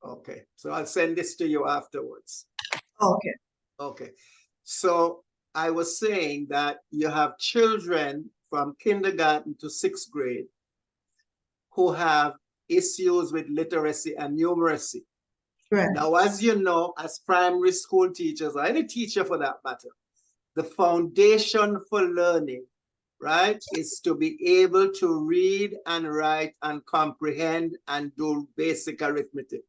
Okay, so I'll send this to you afterwards. Okay. Okay, so I was saying that you have children from kindergarten to 6th grade who have issues with literacy and numeracy. Right. Now, as you know, as primary school teachers, or any teacher for that matter, the foundation for learning, right, is to be able to read and write and comprehend and do basic arithmetic,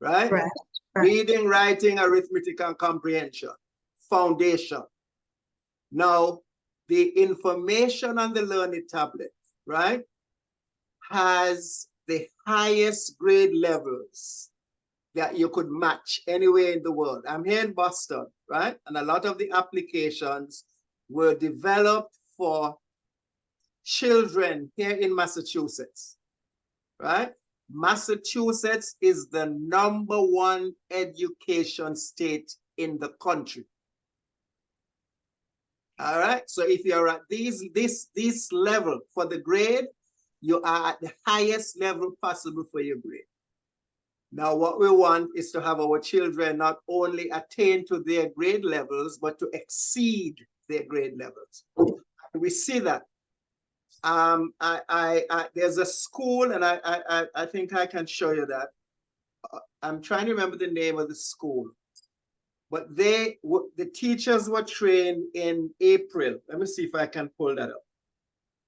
right? Right. Right. Reading, writing, arithmetic, and comprehension, foundation. Now, the information on the Learnit tablet, right, has the highest grade levels that you could match anywhere in the world. I'm here in Boston, right? And a lot of the applications were developed for children here in Massachusetts, right? Massachusetts is the #1 education state in the country. All right, so if you're at this level for the grade, you are at the highest level possible for your grade. Now, what we want is to have our children not only attain to their grade levels, but to exceed their grade levels. We see that. There's a school, and I think I can show you that. I'm trying to remember the name of the school, but the teachers were trained in April. Let me see if I can pull that up.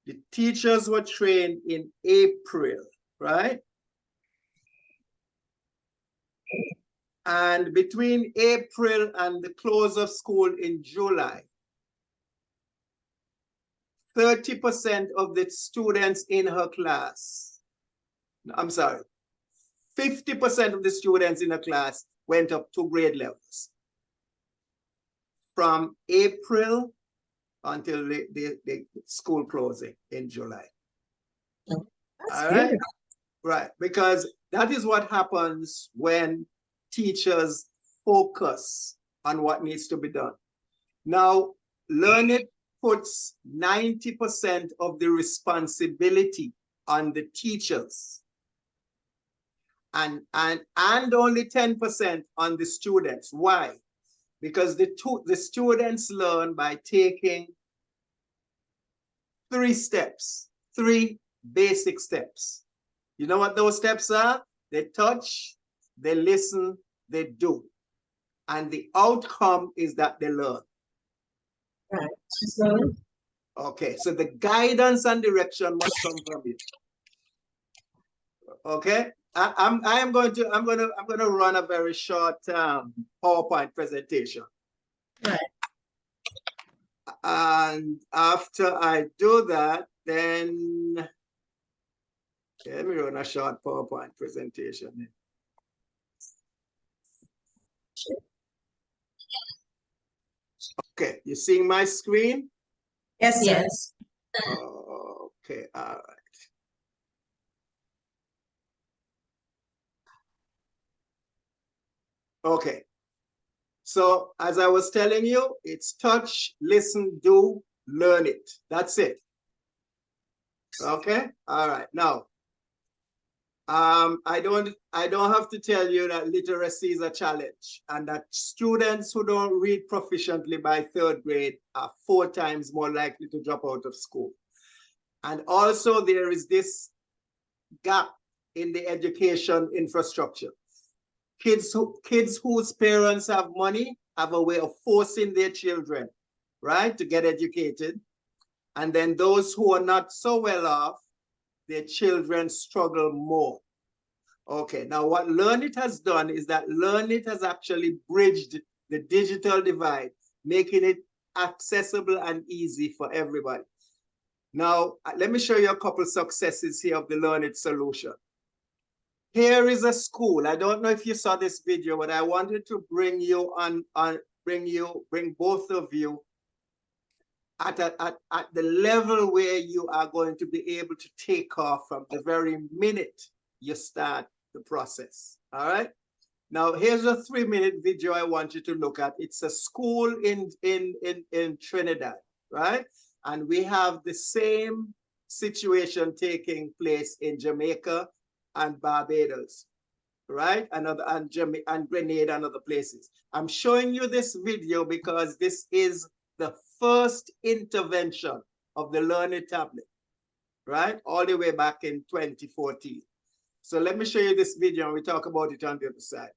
The teachers were trained in April, right? And between April and the close of school in July, 30% of the students in her class, I'm sorry, 50% of the students in her class went up 2 grade levels. From April until the school closing in July. That's all right? good. Right, because that is what happens when teachers focus on what needs to be done. Now, Learnit puts 90% of the responsibility on the teachers and only 10% on the students. Why? Because the students learn by taking 3 steps, 3 basic steps. You know what those steps are? They touch, they listen, they do. And the outcome is that they learn. Right. So, okay, so the guidance and direction must come from you. Okay, I'm going to run a very short PowerPoint presentation. right. And after I do that, then let me run a short PowerPoint presentation. Okay, you seeing my screen? Yes, yes. Okay, all right. Okay, so as I was telling you, it's touch, listen, do, learn it. That's it. Okay, all right. Now, I don't have to tell you that literacy is a challenge and that students who don't read proficiently by 3rd grade are 4 times more likely to drop out of school. And also there is this gap in the education infrastructure. Kids whose parents have money have a way of forcing their children, right, to get educated. And then those who are not so well off, their children struggle more. Okay, now what Learnit has done is that Learnit has actually bridged the digital divide, making it accessible and easy for everybody. Now, let me show you a couple successes here of the Learnit solution. Here is a school. I don't know if you saw this video, but I wanted to bring you bring both of you at the level where you are going to be able to take off from the very minute you start the process. All right. Now, here's a 3-minute video I want you to look at. It's a school in Trinidad, right? And we have the same situation taking place in Jamaica and Barbados. right? And Grenada and other places. I'm showing you this video because this is the first intervention of the Learnit tablet, right? All the way back in 2014. So let me show you this video and we talk about it on the other side.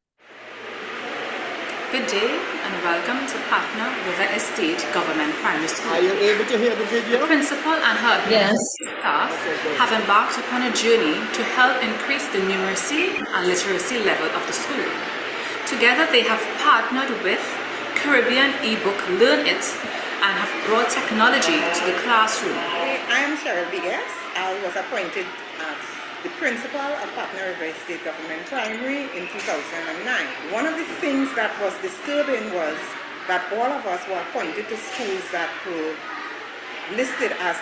Good day and welcome to Partner River Estate Government Primary School. Are you able to hear the video? The principal and her administrative staff have embarked upon a journey to help increase the numeracy and literacy level of the school. Together they have partnered with Caribbean ebook Learnit and have brought technology to the classroom. I am Cheryl Bigas. I was appointed as the principal of Partner River State Government Primary in 2009. One of the things that was disturbing was that all of us were appointed to schools that were listed as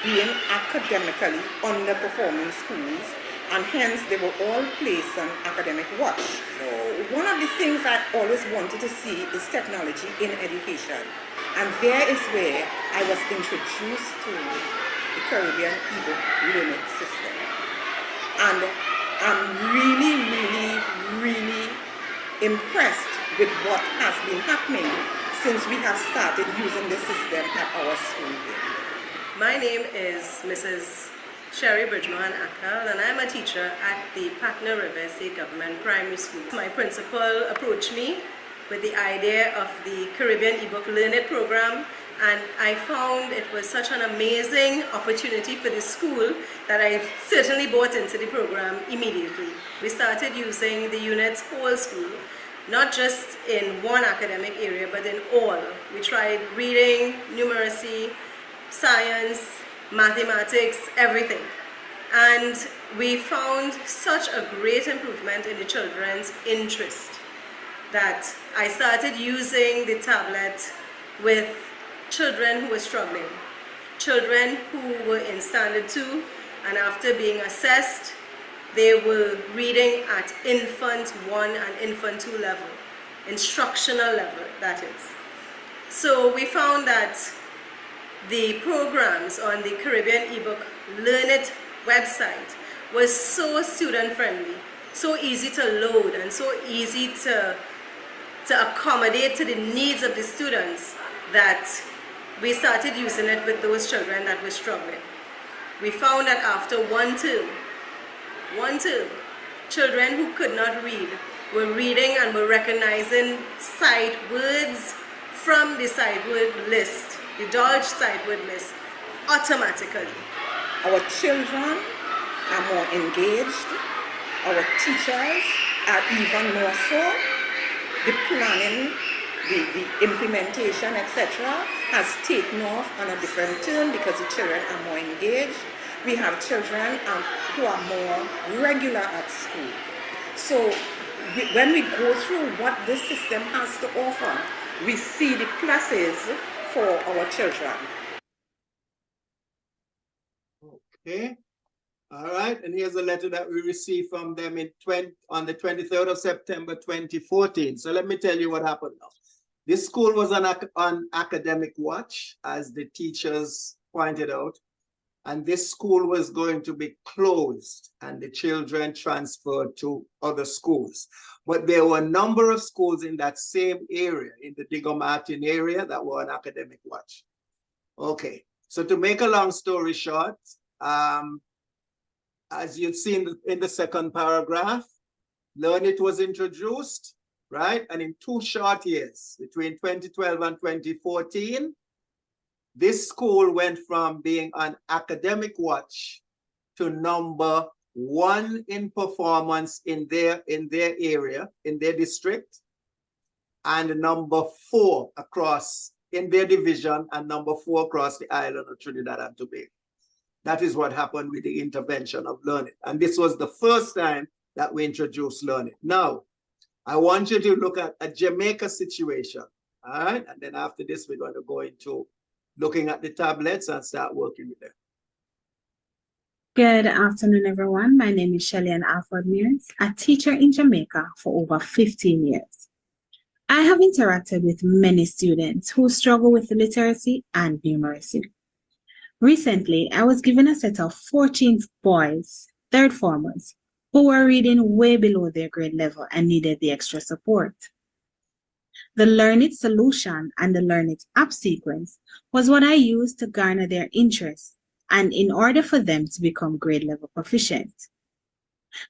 being academically underperforming schools, and hence they were all placed on academic watch. So one of the things I always wanted to see is technology in education, and there is where I was introduced to the Caribbean ebook Learnit system. And I'm really impressed with what has been happening since we have started using the system at our school here. My name is Mrs. Sherry Bridgman Akal, and I'm a teacher at the Partner River State Government Primary School. My principal approached me with the idea of the Caribbean ebook Learnit program, and I found it was such an amazing opportunity for the school that I certainly bought into the program immediately. We started using the units whole school, not just in one academic area, but in all. We tried reading, numeracy, science, mathematics, everything. And we found such a great improvement in the children's interest that I started using the tablet with children who were struggling, children who were in standard 2, and after being assessed, they were reading at infant 1 and infant 2 level, instructional level, that is. So we found that the programs on the Caribbean ebook Learnit website was so student friendly, so easy to load and so easy to accommodate to the needs of the students that we started using it with those children that were struggling. We found that after one term, children who could not read were reading and were recognizing sight words from the sight word list, the Dodge sight word list, automatically. Our children are more engaged, our teachers are even more so. The planning, the implementation, etc. has taken off on a different turn because the children are more engaged. We have children who are more regular at school. So when we go through what this system has to offer, we see the pluses for our children. Okay. All right, and here's a letter that we received from them on the 23rd of September 2014. So let me tell you what happened now. This school was on academic watch, as the teachers pointed out, and this school was going to be closed and the children transferred to other schools. But there were a number of schools in that same area, in the Digger Martin area, that were on academic watch. Okay, so to make a long story short, as you've seen in the second paragraph, Learnit was introduced, right? And in 2 short years, between 2012 and 2014, this school went from being on academic watch to number 1 in performance in their area, in their district, and number 4 across in their division, and number 4 across the island of Trinidad and Tobago. That is what happened with the intervention of Learnit. And this was the first time that we introduced Learnit. Now, I want you to look at a Jamaica situation, all right? And then after this, we're going to go into looking at the tablets and start working with them. Good afternoon, everyone. My name is Shelly-Ann Alford Mears, a teacher in Jamaica for over 15 years. I have interacted with many students who struggle with literacy and numeracy. Recently, I was given a set of 14 boys, third formers, who were reading way below their grade level and needed the extra support. The Learnit solution and the Learnit app sequence was what I used to garner their interest and in order for them to become grade level proficient.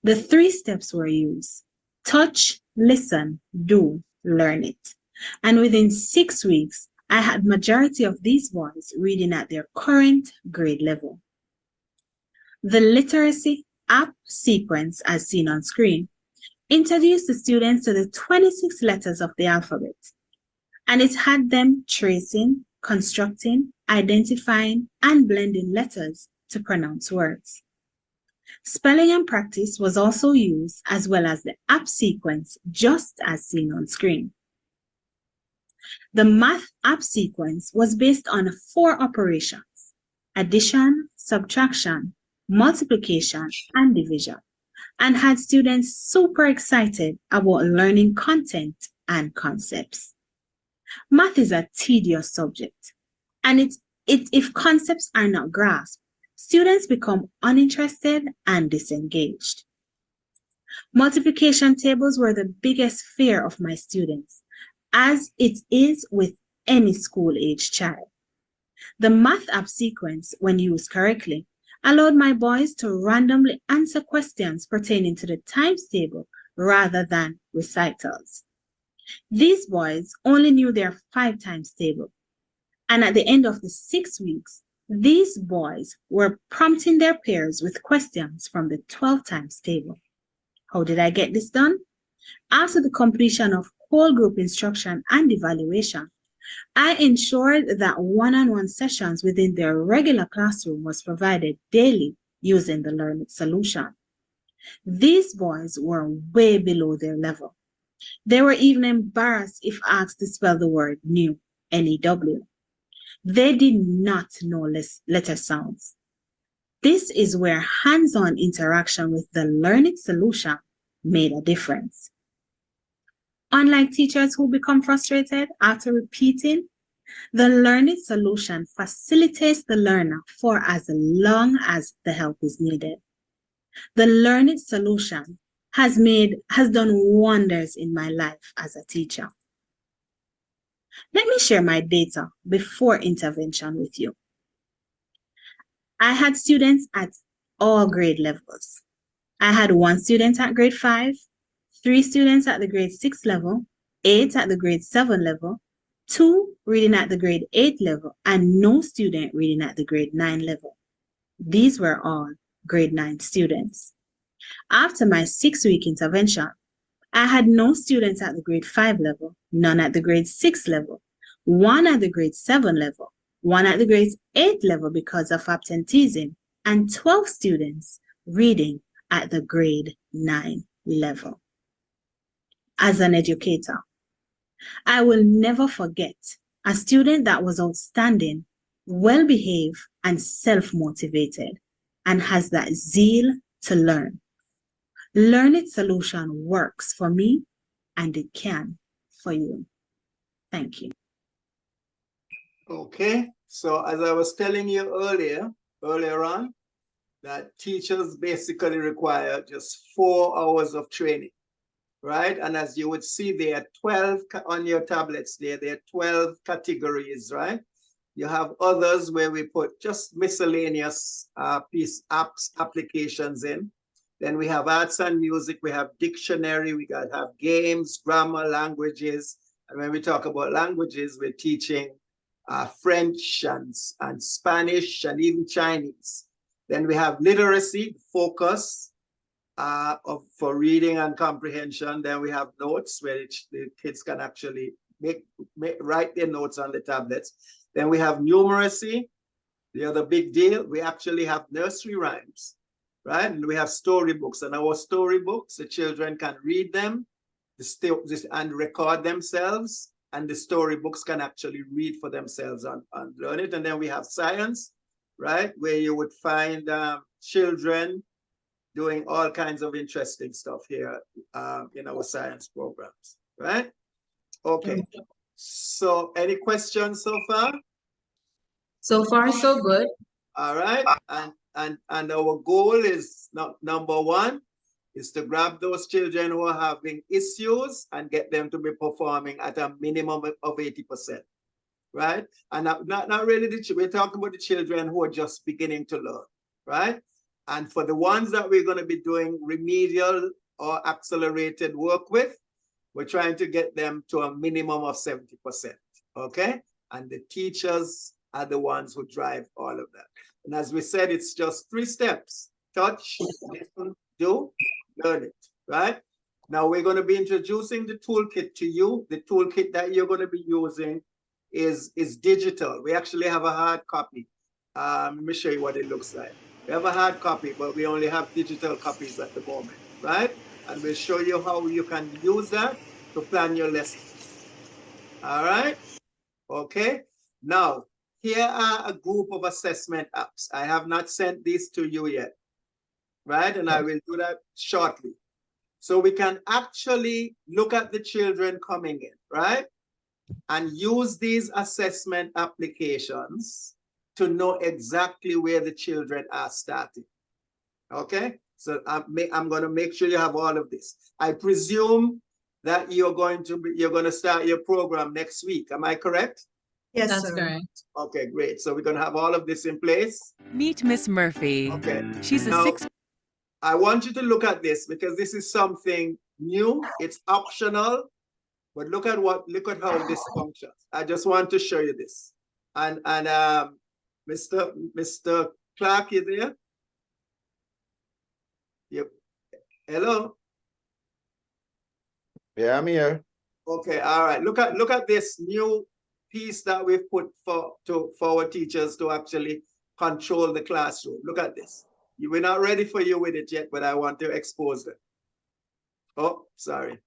The 3 steps were used: touch, listen, do, learn it. And within 6 weeks, I had majority of these boys reading at their current grade level. The literacy app sequence, as seen on screen, introduced the students to the 26 letters of the alphabet, and it had them tracing, constructing, identifying, and blending letters to pronounce words. Spelling and practice was also used, as well as the app sequence, just as seen on screen. The math app sequence was based on 4 operations: addition, subtraction, multiplication, and division, and had students super excited about learning content and concepts. Math is a tedious subject, and if concepts are not grasped, students become uninterested and disengaged. Multiplication tables were the biggest fear of my students, as it is with any school-age child. The math app sequence, when used correctly, allowed my boys to randomly answer questions pertaining to the times table rather than recitals. These boys only knew their 5 times table, and at the end of the 6 weeks, these boys were prompting their peers with questions from the 12 times table. How did I get this done? After the completion of whole group instruction and evaluation, I ensured that one-on-one sessions within their regular classroom was provided daily using the Learnit solution. These boys were way below their level. They were even embarrassed if asked to spell the word new, N-E-W. They did not know letter sounds. This is where hands-on interaction with the Learnit solution made a difference. Unlike teachers who become frustrated after repeating, the Learnit solution facilitates the learner for as long as the help is needed. The Learnit solution has done wonders in my life as a teacher. Let me share my data before intervention with you. I had students at all grade levels. I had 1 student at grade 5, 3 students at the grade 6 level, 8 at the grade 7 level, 2 reading at the grade 8 level, and no student reading at the grade 9 level. These were all grade 9 students. After my 6-week intervention, I had no students at the grade 5 level, none at the grade 6 level, 1 at the grade 7 level, 1 at the grade 8 level because of absenteeism, and 12 students reading at the grade 9 level. As an educator, I will never forget a student that was outstanding, well-behaved, and self-motivated, and has that zeal to learn. Learnit solution works for me, and it can for you. Thank you. Okay, so as I was telling you earlier on, that teachers basically require just 4 hours of training, right? And as you would see, there are 12 on your tablets there are 12 categories, right? You have others where we put just miscellaneous applications in. Then we have arts and music, we have dictionary, we have games, grammar, languages. And when we talk about languages, we're teaching French and Spanish and even Chinese. Then we have literacy, focus for reading and comprehension. Then we have notes where the kids can actually write their notes on the tablets. Then we have numeracy, the other big deal. We actually have nursery rhymes, right? And we have storybooks. And our storybooks, the children can read them and record themselves. And the storybooks can actually read for themselves and learn it. And then we have science, right? Where you would find children doing all kinds of interesting stuff here in our science programs, right? Okay. So any questions so far? So far, so good. All right. And our goal is number 1 is to grab those children who are having issues and get them to be performing at a minimum of 80%, right? And not really, we're talking about the children who are just beginning to learn, right? And for the ones that we're going to be doing remedial or accelerated work with, we're trying to get them to a minimum of 70%, okay? And the teachers are the ones who drive all of that. And as we said, it's just 3 steps: touch, listen, do, learn it, right? Now we're going to be introducing the toolkit to you. The toolkit that you're going to be using is digital. We actually have a hard copy. Let me show you what it looks like. We have a hard copy, but we only have digital copies at the moment, right? And we'll show you how you can use that to plan your lessons. All right? Okay. Now, here are a group of assessment apps. I have not sent these to you yet, right? And I will do that shortly. So we can actually look at the children coming in, right? And use these assessment applications to know exactly where the children are starting. Okay? So I'm going to make sure you have all of this. I presume that you're going to start your program next week. Am I correct? Yes, that's correct. Okay, great. So we're going to have all of this in place. Meet Miss Murphy. Okay. She's a Now, 6th. I want you to look at this because this is something new. It's optional, but look at how this functions. I just want to show you this. And Mr. Clark, you there? Yep. Hello. Yeah, I'm here. Okay, all right. Look at this new piece that we've put for our teachers to actually control the classroom. Look at this. We're not ready for you with it yet, but I want to expose them. Oh, sorry.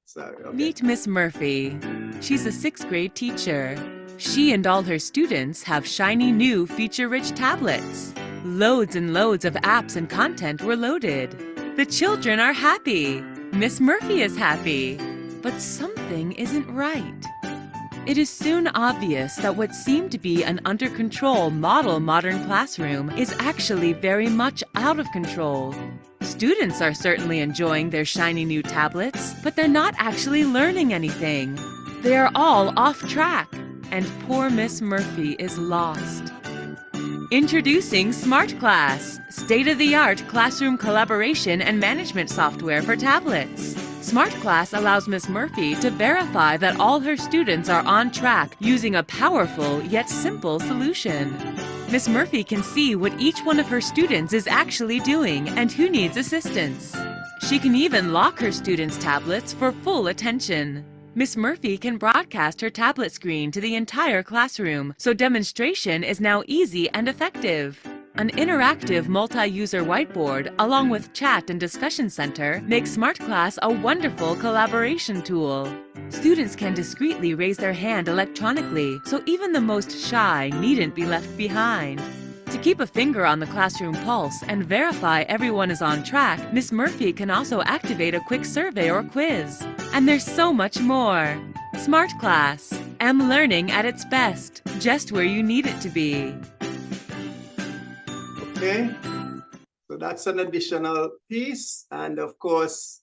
Sorry. Okay. Meet Miss Murphy. She's a 6th grade teacher. She and all her students have shiny new feature-rich tablets. Loads and loads of apps and content were loaded. The children are happy. Miss Murphy is happy. But something isn't right. It is soon obvious that what seemed to be an under-control model modern classroom is actually very much out of control. Students are certainly enjoying their shiny new tablets, but they're not actually learning anything. They are all off track, and poor Miss Murphy is lost. Introducing Smart Class, state-of-the-art classroom collaboration and management software for tablets. Smart Class allows Miss Murphy to verify that all her students are on track using a powerful yet simple solution. Miss Murphy can see what each one of her students is actually doing and who needs assistance. She can even lock her students' tablets for full attention. Miss Murphy can broadcast her tablet screen to the entire classroom, so demonstration is now easy and effective. An interactive multi-user whiteboard, along with chat and discussion center, makes Smart Class a wonderful collaboration tool. Students can discreetly raise their hand electronically, so even the most shy needn't be left behind. To keep a finger on the classroom pulse and verify everyone is on track, Miss Murphy can also activate a quick survey or quiz. And there's so much more. Smart Class, learning at its best, just where you need it to be. Okay, so that's an additional piece. And of course,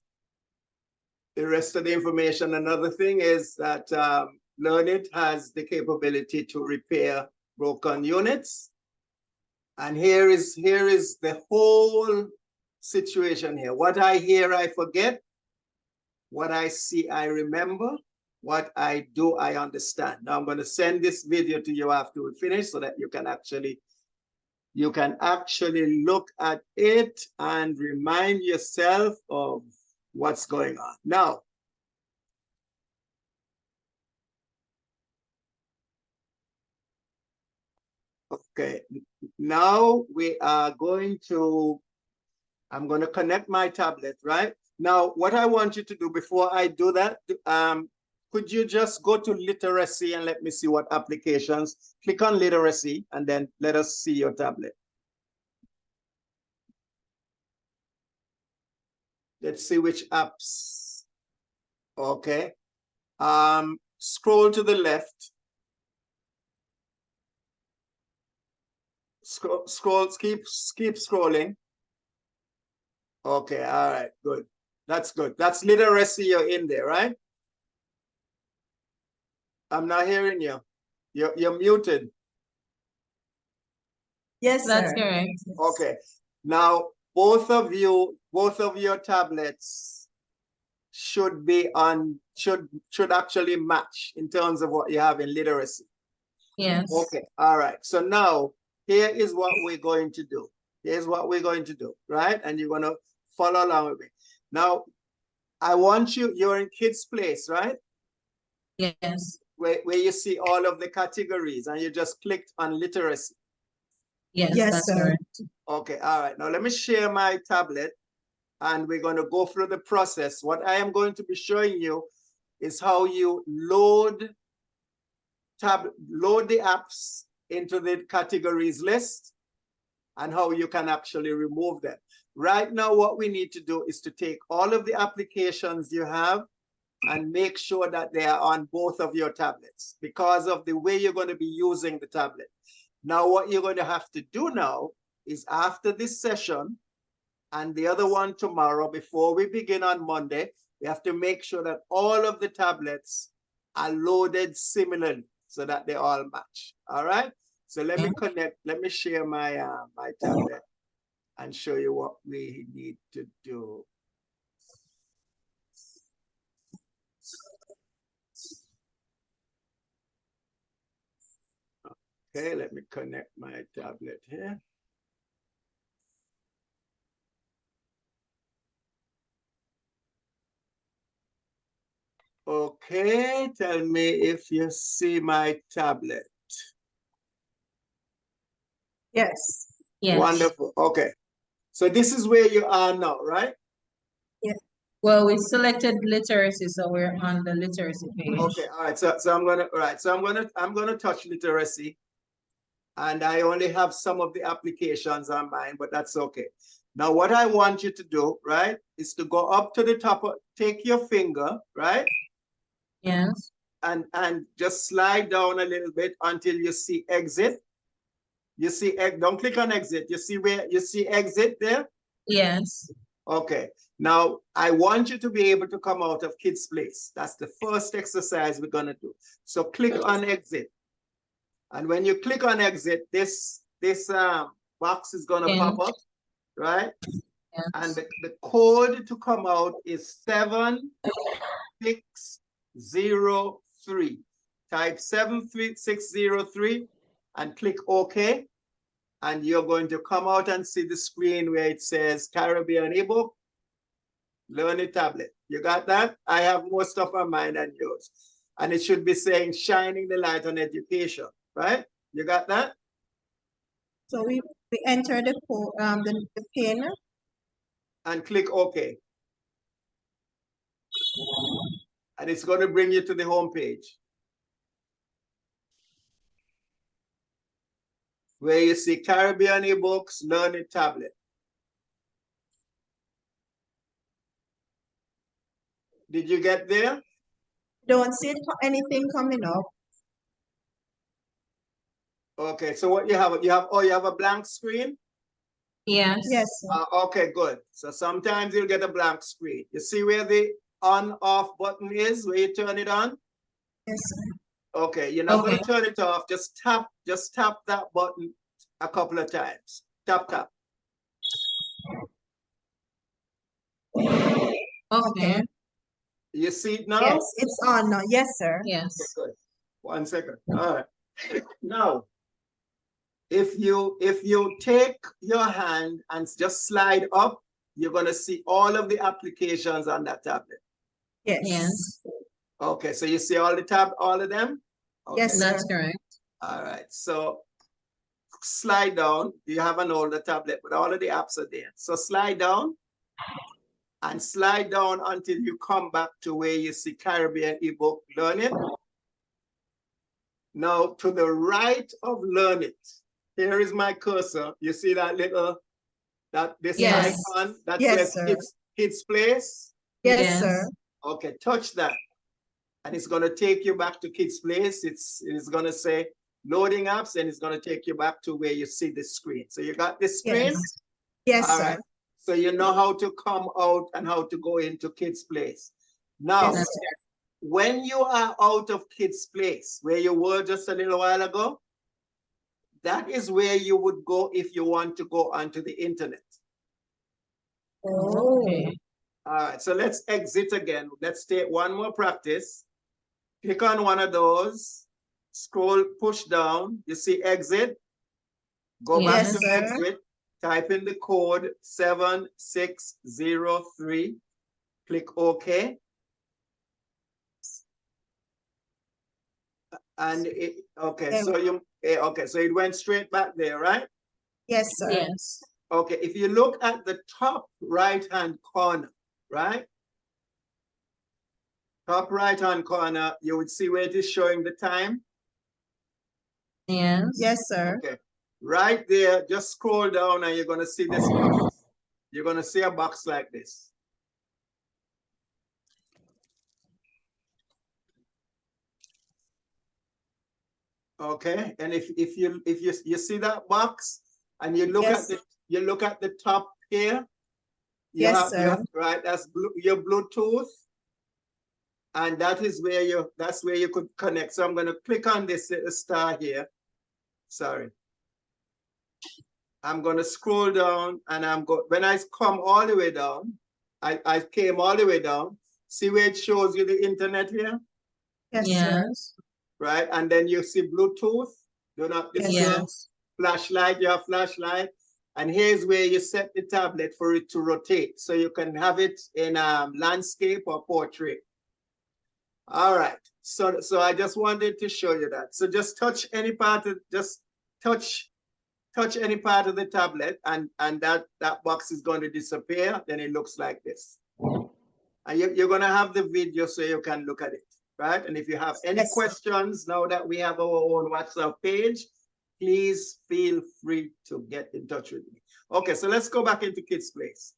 the rest of the information, another thing is that Learnit has the capability to repair broken units. And here is the whole situation here. What I hear, I forget. What I see, I remember. What I do, I understand. Now I'm going to send this video to you after we finish so that you can actually look at it and remind yourself of what's going on. Now, okay, now we are going to, I'm going to connect my tablet, right? Now, what I want you to do before I do that, could you just go to literacy and let me see what applications, click on literacy and then let us see your tablet. Let's see which apps. Okay. Scroll to the left. keep scrolling. Okay, all right, good. That's good. That's literacy, you're in there, right? I'm not hearing you. You're muted. Yes, that's correct. Okay. Now, both of your tablets should be on, should actually match in terms of what you have in literacy. Yes. Okay, all right. So now, here is what we're going to do. Here's what we're going to do, right? And you're going to follow along with me. Now, I want you're in Kids Place, right? Yes. Where you see all of the categories and you just clicked on literacy. Yes, that's sir. correct. Okay, all right. Now let me share my tablet and we're going to go through the process. What I am going to be showing you is how you load the apps into the categories list and how you can actually remove them. Right now, what we need to do is to take all of the applications you have and make sure that they are on both of your tablets because of the way you're going to be using the tablet. Now, what you're going to have to do now is after this session and the other one tomorrow, before we begin on Monday, we have to make sure that all of the tablets are loaded similarly so that they all match. All right. So let me share my my tablet and show you what we need to do. Okay, let me connect my tablet here. Okay, tell me if you see my tablet. Yes. Yes. Wonderful. Okay. So this is where you are now, right? Well, we selected literacy, so we're on the literacy page. Okay, all right. So I'm gonna touch literacy. And I only have some of the applications on mine, but that's okay. Now, what I want you to do, right, is to go up to the top, take your finger, right? Yes. And just slide down a little bit until you see exit. You see, don't click on exit. You see where you see exit there? Yes. Okay. Now, I want you to be able to come out of Kids Place. That's the first exercise we're going to do. So click on exit. And when you click on exit, this box is going to pop up, right? Yes. And the code to come out is 76603. Type 73603 and click OK. And you're going to come out and see the screen where it says Caribbean ebook, Learnit tablet. You got that? I have more stuff on mine than yours. And it should be saying shining the light on education, right? You got that? So we enter the pin. And click OK. And it's going to bring you to the home page where you see Caribbean ebooks, Learnit tablet. Did you get there? Don't see anything coming up. Okay, so what you have you have a blank screen? Yes. Yes. Okay, good. So sometimes you'll get a blank screen. You see where the on-off button is, where you turn it on? Yes. Okay, you're not going to turn it off. Just tap that button a couple of times. Tap. Okay. You see it now? Yes, it's on now. Yes, sir. Yes. Okay, good. 1 second. All right. Now, if you take your hand and just slide up, you're going to see all of the applications on that tablet. Yes. Yes. Okay, so you see all of them? Okay. Yes, That's correct. All right, so slide down. You have an older tablet, but all of the apps are there. So slide down and slide down until you come back to where you see Caribbean ebook Learnit. Now, to the right of Learnit, here is my cursor. You see that little, this icon that says Kids Place? Yes, sir. Okay, touch that. And it's going to take you back to Kids Place. It's going to say loading apps, and it's going to take you back to where you see the screen. So you got the screen? Yes, All sir. right. So you know how to come out and how to go into Kids Place. Now, Yes, when you are out of Kids Place, where you were just a little while ago, that is where you would go if you want to go onto the internet. Okay. All right, so let's exit again. Let's take one more practice. Click on one of those, scroll, push down. You see exit. Go back Yes, to sir. exit. Type in the code 7603. Click OK. And okay, so so it went straight back there, right? Yes, sir. Yes. Okay, if you look at the top right-hand corner, right? Top right-hand corner, you would see where it is showing the time. Yes. Yes, sir. Okay, right there, just scroll down and you're gonna see this box. You're gonna see a box like this. Okay, and if you see that box and you look Yes. at the top here, Yes, sir. right, that's your Bluetooth, and that's where you could connect. So I'm going to click on this star here. Sorry, I'm going to scroll down, and when I come all the way down, I came all the way down. See where it shows you the internet here, Yes, sir. Yes. right? And then you see Bluetooth. Do not Yes, disturb. Yes. Flashlight, you have flashlight, and here's where you set the tablet for it to rotate, so you can have it in landscape or portrait. All right, so I just wanted to show you that. So just touch any part of touch any part of the tablet, and that box is going to disappear. Then it looks like this, and you're going to have the video so you can look at it, right? And if you have any Yes, sir. questions, now that we have our own WhatsApp page, please feel free to get in touch with me. Okay, so let's go back into Kids Place.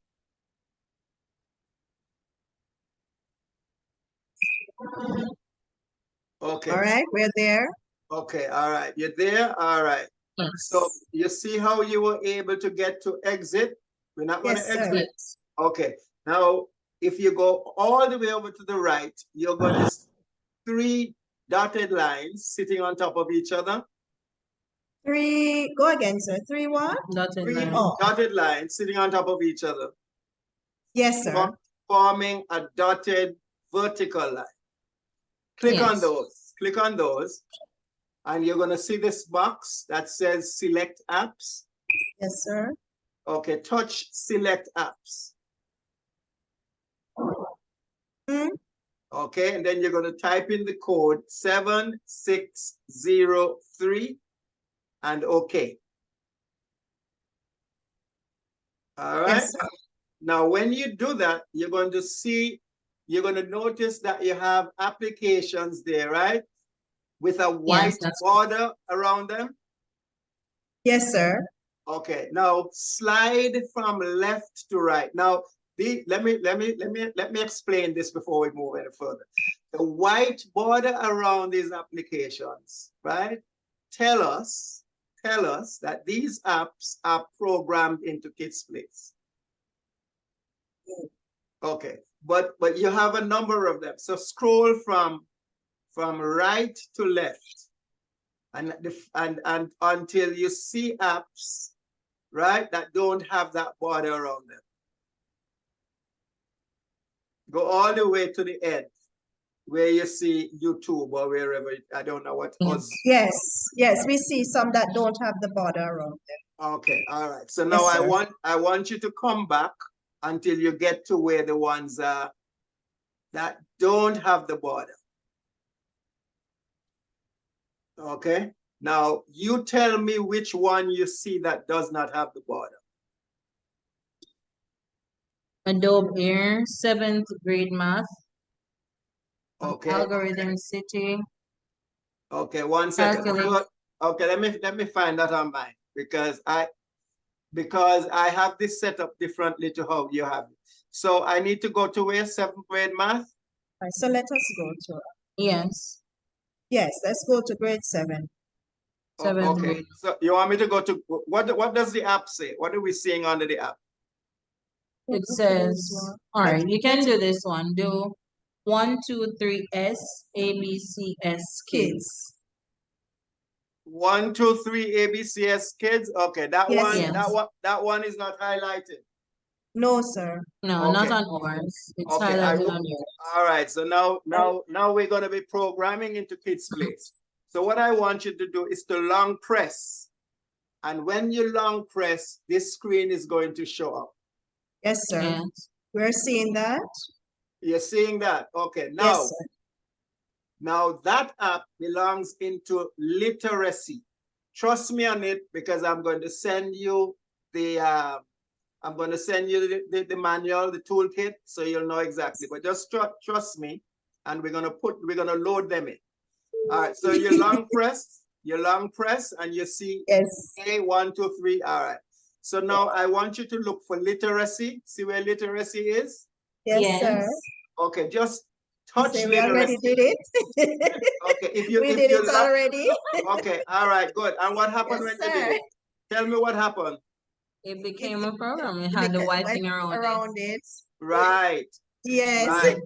Okay. All right, we're there. Okay, all right. You're there? All right. Yes. So you see how you were able to get to exit? We're not going to Yes, sir. exit. Yes. Okay. Now, if you go all the way over to the right, you're going to see 3 dotted lines sitting on top of each other. 3, go again, sir. 3 what? Dotted 3 line. Oh. dotted lines sitting on top of each other, Yes, sir. forming a dotted vertical line. Click on Yes. those. Click on those. And you're going to see this box that says Select Apps. Yes, sir. Okay, touch Select Apps. Hmm. Okay, and then you're going to type in the code 7603 and OK. All right. Yes, sir. Now, when you do that, you're going to notice that you have applications there, right? With a white that's border around them. Yes, sir. Okay, now slide from left to right. Now, let me explain this before we move any further. The white border around these applications, right? Tell us that these apps are programmed into Kids Place. Okay, but you have a number of them. So scroll from right to left, and until you see apps, right, that don't have that border around them. Go all the way to the end where you see YouTube or wherever, I don't know what else. Yes, yes, we see some that don't have the border around them. Okay, all right. So now Yes, sir. I want you to come back until you get to where the ones are that don't have the border. Okay, now you tell me which one you see that does not have the border. Adobe Air, 7th grade math. Okay. Algorithm City. Okay, 1 second. Calculate. Okay, let me find that on mine because I have this set up differently to how you have it. So I need to go to where? 7th grade math? All right, so let us go to, Yes. yes, let's go to grade 7. Seventh Okay, grade. so you want me to go to, what does the app say? What are we seeing under the app? It says, all right, you can do this one. Do 1, 2, 3 S ABCS kids. 1, 2, 3 ABCS kids. Okay, that Yes, one, yes. that one is not highlighted. No, sir. No, not Okay. on ours. It's Okay, highlighted on yours. all right. So now we're gonna be programming into Kids Place. So what I want you to do is to long press, and when you long press, this screen is going to show up. Yes, sir. Yes. We're seeing that. You're seeing that? Okay. Now, Yes, sir. now that app belongs into literacy. Trust me on it, because I'm going to send you the the manual, the toolkit, so you'll know exactly. But just trust me, and we're gonna load them in. All right. So you long press, and you see Yes. A 1, 2, 3. All right. So now I want you to look for literacy. See where literacy is? Yes, Yes. sir. Okay. Just You touch say we already literacy. did it. Okay. If you we if did you it lock- already. Okay. All right. Good. And what happened Yes, when you did sir. it? Tell me what happened. It became a program. It had the white thing around it. it. Right. Yes. Right.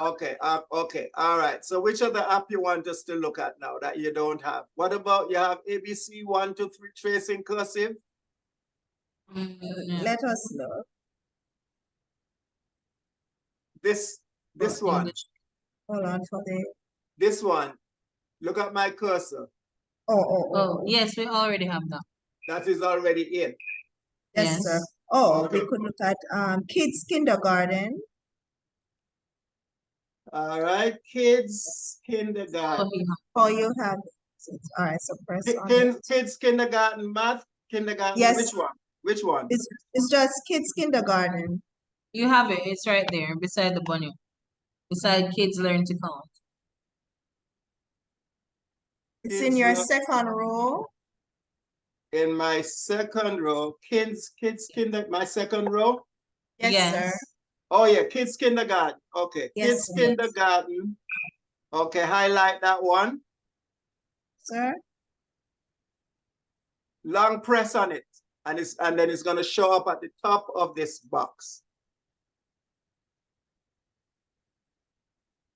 Okay. Okay. All right. So which other app you want us to look at now that you don't have? What about you have ABC 1, 2, 3 tracing cursive? Let us look. This one. Hold on for the. This one. Look at my cursor. Oh, yes, we already have that. That is already in. Yes, sir. Yes. Oh, Okay. we could look at kids kindergarten. All right. Kids kindergarten. Oh, you have it. All right, so press on it. Kids kindergarten, math kindergarten. Yes. Which one? Which one? It's just kids kindergarten. You have it. It's right there beside the bunny. Beside kids learn to count. It's in your second row. In my second row, my second row. Yes, sir. Oh yeah, kids kindergarten. Okay, Yes, kids sir. kindergarten. Okay, highlight that one. Sir. Long press on it, and then it's gonna show up at the top of this box.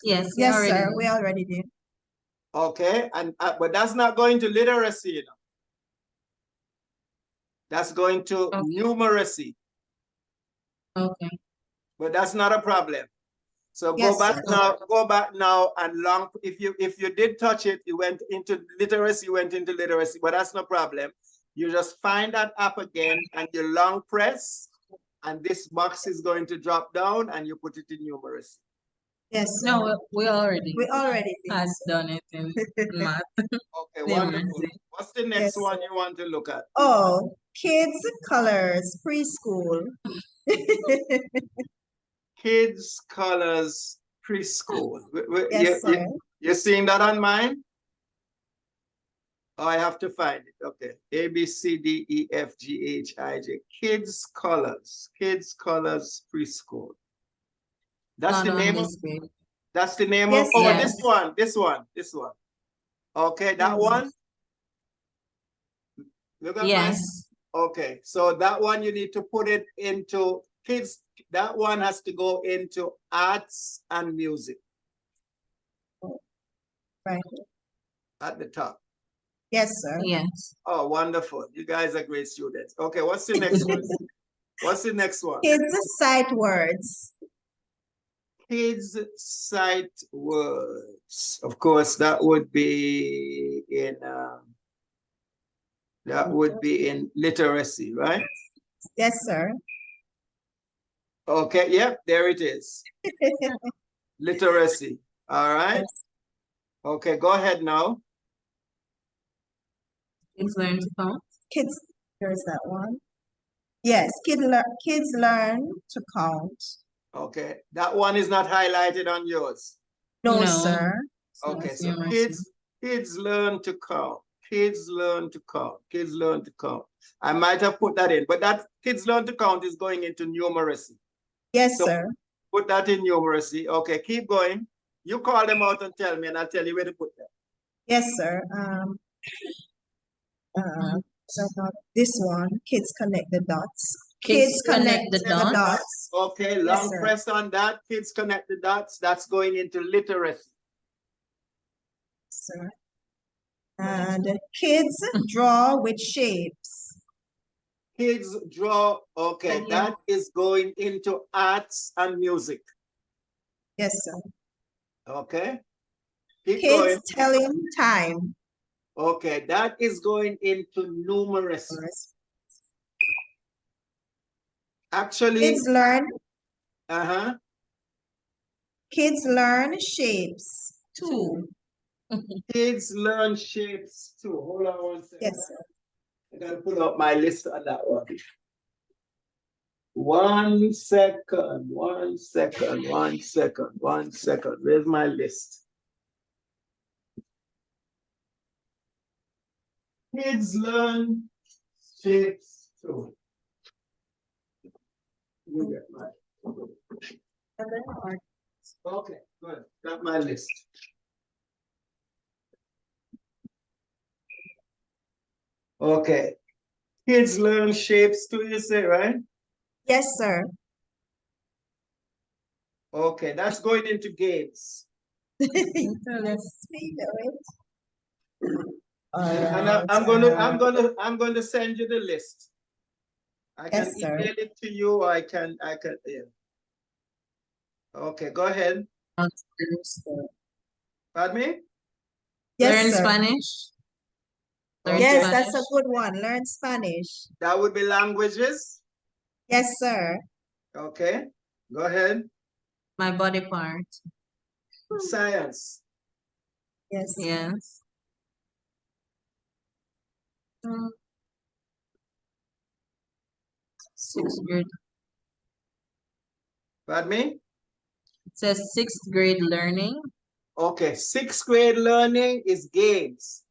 Yes, Yes, sir. We already did. Okay, and but that's not going to literacy, you know. That's going to numeracy. Okay. But that's not a problem. So Yes, go back sir. now. Go back now and long. If you did touch it, you went into literacy. You went into literacy, but that's no problem. You just find that app again and you long press, and this box is going to drop down, and you put it in numeracy. Yes, sir. No, we already did. has done it in math. Okay, wonderful. What's the next Yes, one you want to look at? Oh, kids colors preschool. Kids colors preschool. Yes, sir. You're seeing that on mine? Oh, I have to find it. Okay. A, B, C, D, E, F, G, H, I, J. Kids colors. Kids colors preschool. That's Not the on name of this page. that's the name Yes, of oh yes. this one. Okay, that Yes. one. Look at Yes. mine. Okay, so that one you need to put it into kids. That one has to go into arts and music Right. at the top. Yes, sir. Yes. Oh, wonderful. You guys are great students. Okay, what's the next one? What's the next one? Kids sight words. Kids sight words. Of course, that would be in literacy, right? Yes, sir. Okay, yep, there it is. Literacy. All right. Yes. Okay, go ahead now. Kids learn to count. Kids, there's that one. Yes, kids learn to count. Okay, that one is not highlighted on yours. No, No. sir. Okay, Yes, so numeracy. kids learn to count. Kids learn to count. Kids learn to count. I might have put that in, but that kids learn to count is going into numeracy. Yes, So sir. put that in numeracy. Okay, keep going. You call them out and tell me, and I'll tell you where to put them. Yes, sir. So this one, kids connect the dots. Kids connect the dots. Okay, Yes, long sir. press on that. Kids connect the dots. That's going into literacy. Sir. And kids draw with shapes. Kids draw. Okay, that is going into arts and music. Yes, sir. Okay, keep Kids going. telling time. Okay, that is going into numeracy. Actually, Kids learn. Kids learn shapes too. kids learn shapes too. Hold on one second. Yes, sir. I gotta pull up my list on that one. 1 second, 1 second, 1 second, 1 second. Where's my list? Kids learn shapes too. You get my. Okay, good. Got my list. Okay. Kids learn shapes too, you say, right? Yes, sir. Okay, that's going into games. Let's see it. And I'm going to send you the list. I can Yes, sir. email it to you, or I can, yeah. Okay, go ahead. Pardon me? Yes, Learn sir. Spanish. Learn Yes, Spanish. that's a good one. Learn Spanish. That would be languages. Yes, sir. Okay, go ahead. My body part. Science. Yes. Yes. Sixth grade. Pardon me? It says sixth grade learning. Okay, sixth grade learning is games.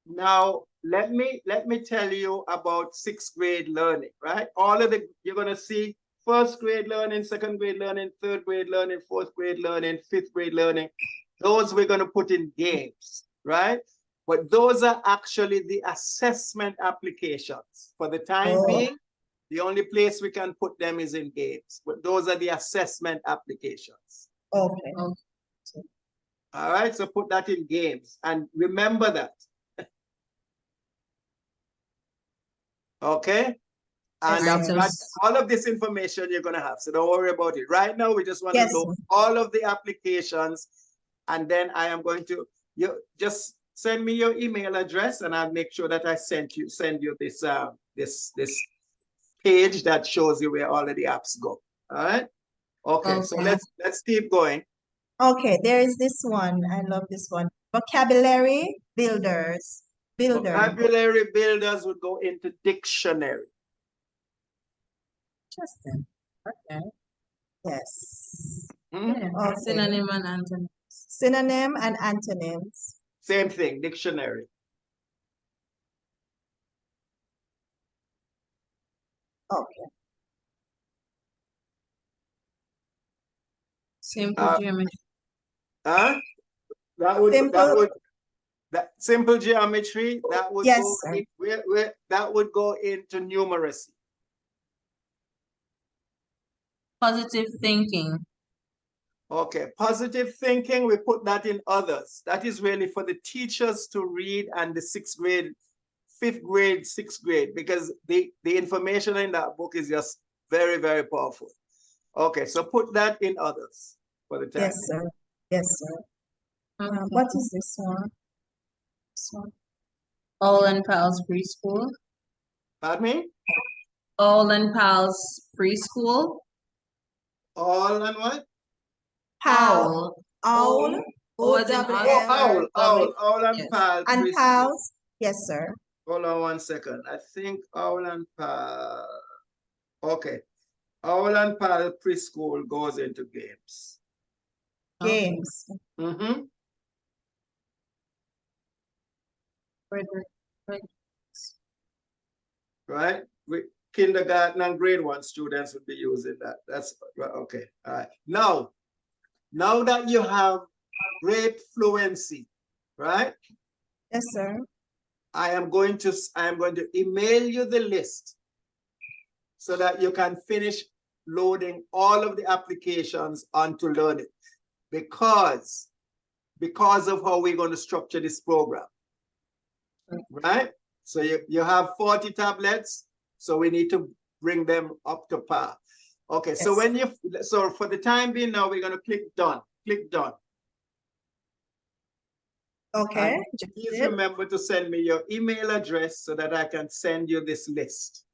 Now, let me tell you about sixth grade learning, right? All of the, you're gonna see first grade learning, second grade learning, third grade learning, fourth grade learning, fifth grade learning. Those we're gonna put in games, right? But those are actually the assessment applications. For the time being, the only place we can put them is in games, but those are the assessment applications. Okay. All right, so put that in games and remember that. Okay, and Yes, sir. that's all of this information you're gonna have, so don't worry about it. Right now, we just want to Yes, know sir. all of the applications, and then I am going to, you just send me your email address, and I'll make sure that I send you this this page that shows you where all of the apps go. All right. Okay, so Okay. let's keep going. Okay, there is this one. I love this one. Vocabulary builders. Builder. Vocabulary builders would go into dictionary. Interesting. Okay. Yes. Hmm? Okay. Synonym and antonym. Synonym and antonyms. Same thing, dictionary. Okay. Simple geometry. That simple geometry, that would Yes, go sir. where that would go into numeracy. Positive thinking. Okay, positive thinking, we put that in others. That is really for the teachers to read, and the sixth grade, fifth grade, sixth grade, because the information in that book is just very, very powerful. Okay, so put that in others for the time. Yes, sir. Yes, sir. Okay. What is this one? All and Pals preschool. Pardon me? All and Pals preschool. All and what? Owl. Owl. O as in O-W-L. Owl and Yes. pal. And preschool. pals. Yes, sir. Hold on 1 second. I think Owl and Pal. Okay. Owl and Pal preschool goes into games. Games. Mm-hmm. Right? Kindergarten and grade 1 students would be using that. That's right. Okay. All right. Now that you have great fluency, right? Yes, sir. I am going to email you the list so that you can finish loading all of the applications onto Learnit because of how we're going to structure this program. Right? So you have 40 tablets, so we need to bring them up to par. Okay, so so for the time being now, we're going to click done. Click done. Okay. And please remember to send me your email address so that I can send you this list.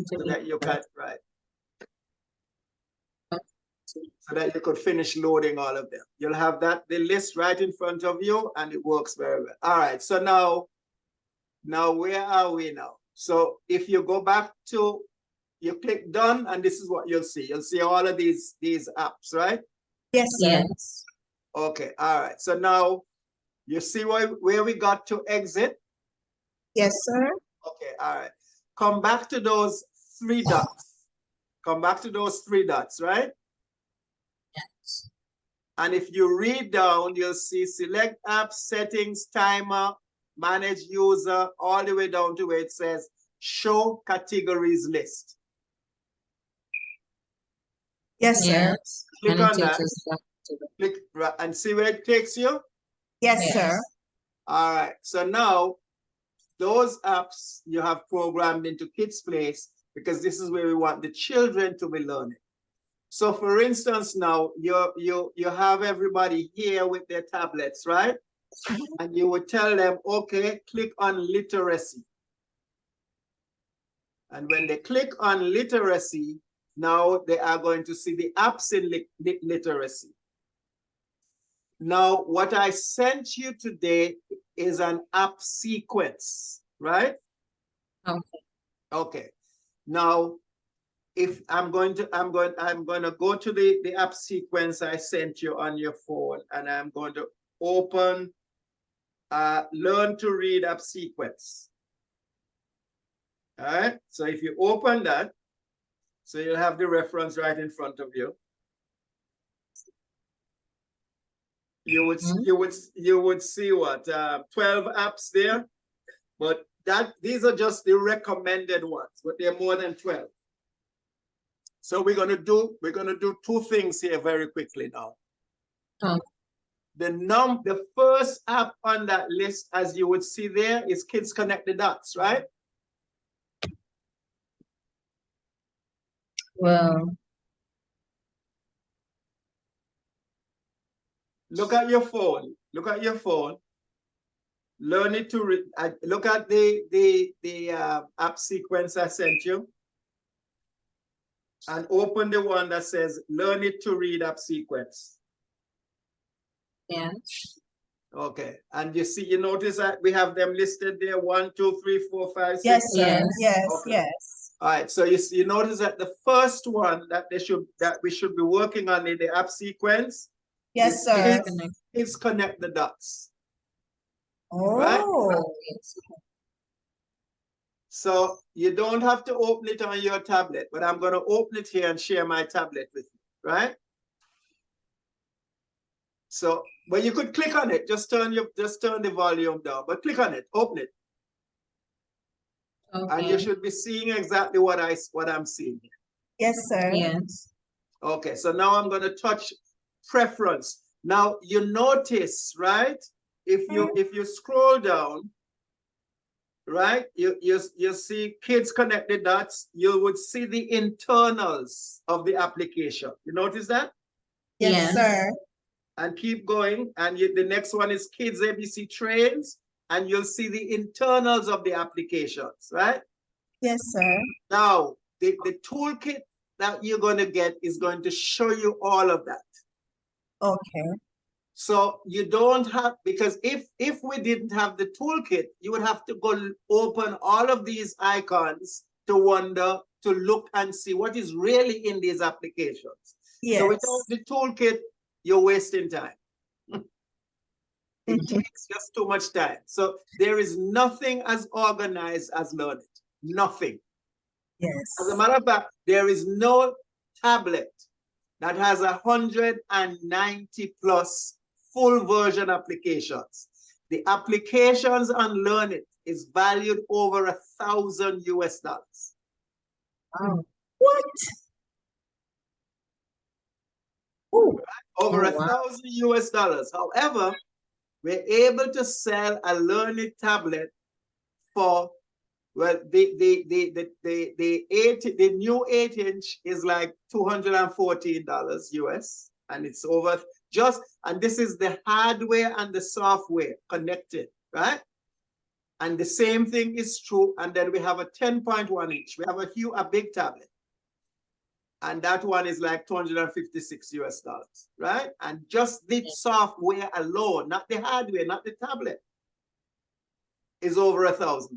So that you can, right. So that you could finish loading all of them. You'll have the list right in front of you and it works very well. All right, so now where are we now? So if you go back to, you click done and this is what you'll see. You'll see all of these apps, right? Yes, sir. Yes. Okay, all right. So now you see where we got to exit? Yes, sir. Okay, all right. Come back to those 3 dots. Come back to those 3 dots, right? Yes. And if you read down, you'll see select app settings, timer, manage user, all the way down to where it says show categories list. Yes, sir. Yes. Click And it on takes that. us back to the Click and see where it takes you. Yes, sir. All right. So now those apps you have programmed into Kids Place because this is where we want the children to be learning. So for instance, now you have everybody here with their tablets, right? And you would tell them, okay, click on literacy. And when they click on literacy, now they are going to see the apps in literacy. Now, what I sent you today is an app sequence, right? Okay. Okay. Now, if I'm going to go to the app sequence I sent you on your phone, and I'm going to open Learn to Read app sequence. All right. So if you open that, so you'll have the reference right in front of you. You would see what 12 apps there, but these are just the recommended ones, but they're more than 12. So we're gonna do 2 things here very quickly now. Oh. The first app on that list, as you would see there, is Kids Connect the Dots, right? Well, Look at your phone. Look at your phone. Learn it to read. Look at the app sequence I sent you. And open the one that says Learn It to Read app sequence. yes. Okay. And you notice that we have them listed there 1, 2, 3, 4, 5, 6. Yes, sir. Yes. Yes, Okay. yes. All right. So you notice that the first one that we should be working on in the app sequence. Yes, sir. Is Connect the Dots. Oh. Right? So you don't have to open it on your tablet, but I'm going to open it here and share my tablet with you, right? So, but you could click on it. Just turn the volume down, but click on it, open it. Okay. And you should be seeing exactly what I'm seeing here. Yes, sir. Yes. Okay, so now I'm going to touch preference. Now you notice, right? If you scroll down, right, you see Kids Connect the Dots, you would see the internals of the application. You notice that? Yes, Yes. sir. And keep going. And the next one is Kids ABC Trains, and you'll see the internals of the applications, right? Yes, sir. Now, the toolkit that you're going to get is going to show you all of that. Okay. So you don't have, because if we didn't have the toolkit, you would have to go open all of these icons to look and see what is really in these applications. Yes. So without the toolkit, you're wasting time. It takes just too much time. So there is nothing as organized as Learnit. Nothing. Yes. As a matter of fact, there is no tablet that has 190 plus full version applications. The applications on Learnit is valued over $1,000 US. Wow. What? Oh, Over Oh, wow. $1,000 US. However, we're able to sell a Learnit tablet for, well, the new 8-inch is like $214 US, and it's over and this is the hardware and the software connected, right? And the same thing is true. And then we have a 10.1 inch. We have a big tablet. And that one is like $256 US, right? And just the software alone, not the hardware, not the tablet, is over $1,000.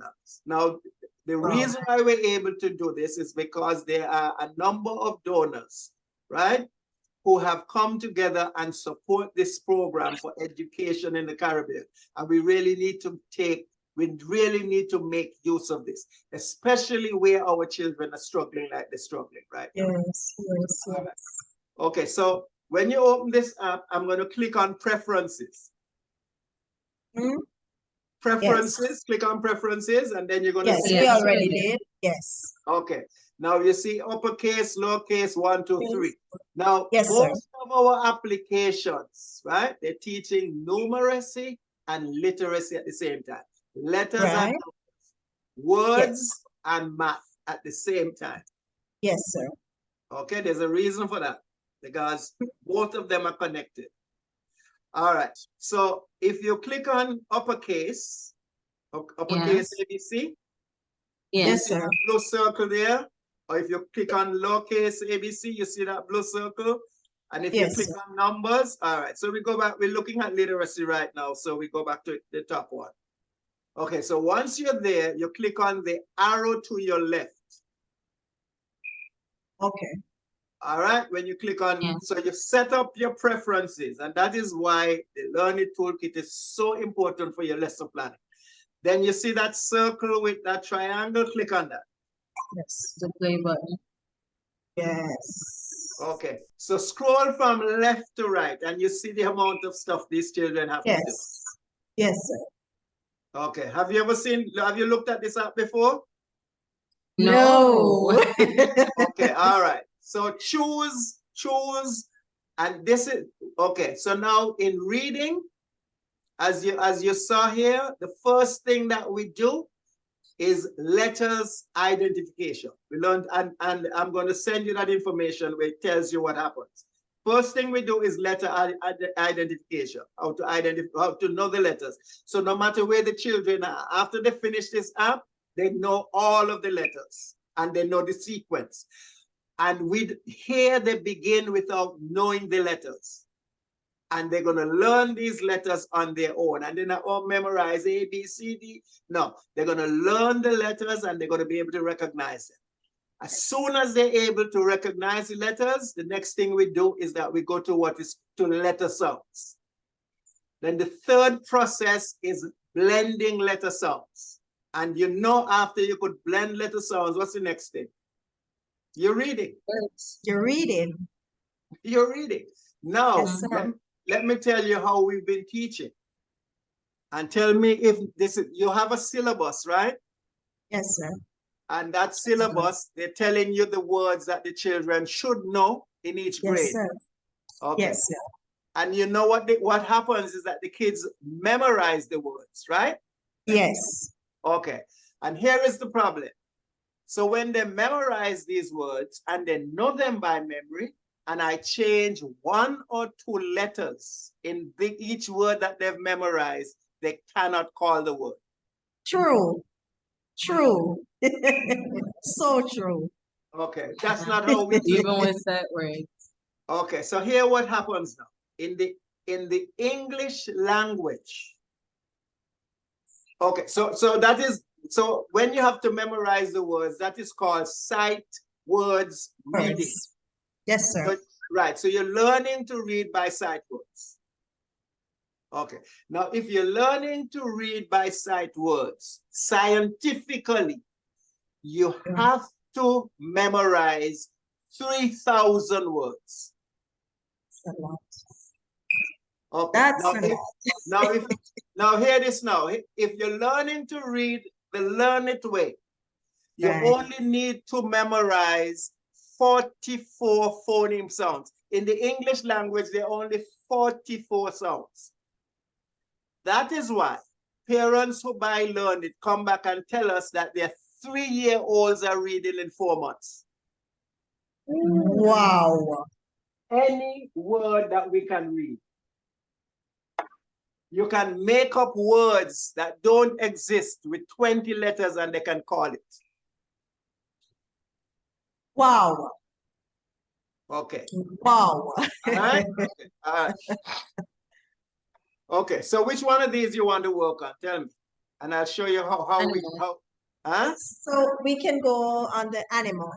Now, the reason why we're able to do this is because there are a number of donors, right, who have come together and support this program for education in the Caribbean. And we really need to make use of this, especially where our children are struggling like they're struggling, right? yes, yes, yes. Right. Okay, so when you open this up, I'm going to click on preferences. Hmm? Preferences, click on preferences, and then you're going to Yes, see. we Yes, already we did. did. Yes. Okay, now you see uppercase, lowercase, 1, 2, 3. Now, Yes, sir. most of our applications, right, they're teaching numeracy and literacy at the same time. Letters and Right. numbers, words and math at the same time. Yes, sir. Okay, there's a reason for that, because both of them are connected. All right, so if you click on uppercase Yes. ABC, Yes. Yes, see sir. that blue circle there? Or if you click on lowercase ABC, you see that blue circle? And if you Yes, click sir. on numbers, all right, so we go back, we're looking at literacy right now, so we go back to the top one. Okay, so once you're there, you click on the arrow to your left. Okay. All right, when you click on, Yeah. so you set up your preferences, and that is why the Learnit Toolkit is so important for your lesson planning. Then you see that circle with that triangle, click on that. Yes. The play button. Yes. Okay, so scroll from left to right, and you see the amount of stuff these children have to do. Yes. Yes, sir. Okay, have you looked at this app before? No. Okay, all right. So choose, and this is, okay, so now in reading, as you saw here, the first thing that we do is letters identification. We learned, and I'm going to send you that information where it tells you what happens. First thing we do is letter identification, how to know the letters. So no matter where the children are, after they finish this app, they know all of the letters and they know the sequence. And here they begin without knowing the letters. And they're going to learn these letters on their own. And they're not all memorize A, B, C, D. No, they're going to learn the letters and they're going to be able to recognize them. As soon as they're able to recognize the letters, the next thing we do is that we go to letter sounds. Then the third process is blending letter sounds. And you know, after you could blend letter sounds, what's the next thing? You're reading. You're reading. You're reading. Now, Yes, sir. let me tell you how we've been teaching. And tell me if you have a syllabus, right? Yes, sir. And that syllabus, they're telling you the words that the children should know in each grade. Yes, sir. Okay. Yes, sir. And you know what happens is that the kids memorize the words, right? Yes. Okay. And here is the problem. So when they memorize these words and they know them by memory, and I change 1 or 2 letters in each word that they've memorized, they cannot call the word. True. True. So true. Okay, that's not how we teach. Even with set words. Okay, so here what happens now. In the English language. Okay, so when you have to memorize the words, that is called sight words reading. Yes, sir. Right, so you're learning to read by sight words. Okay, now if you're learning to read by sight words, scientifically, you have to memorize 3,000 words. That's a lot. Okay. That's Now, not now hear this now. If you're learning to read the Learnit way, you Right. only need to memorize 44 phoneme sounds. In the English language, there are only 44 sounds. That is why parents who buy Learnit come back and tell us that their 3-year-olds are reading in 4 months. Wow. Any word that we can read. You can make up words that don't exist with 20 letters and they can call it. Wow. Okay. Wow. All right. Okay. All right. Okay. So which one of these you want to work on? Tell me, and I'll show you Animal. Huh? So we can go on the animal.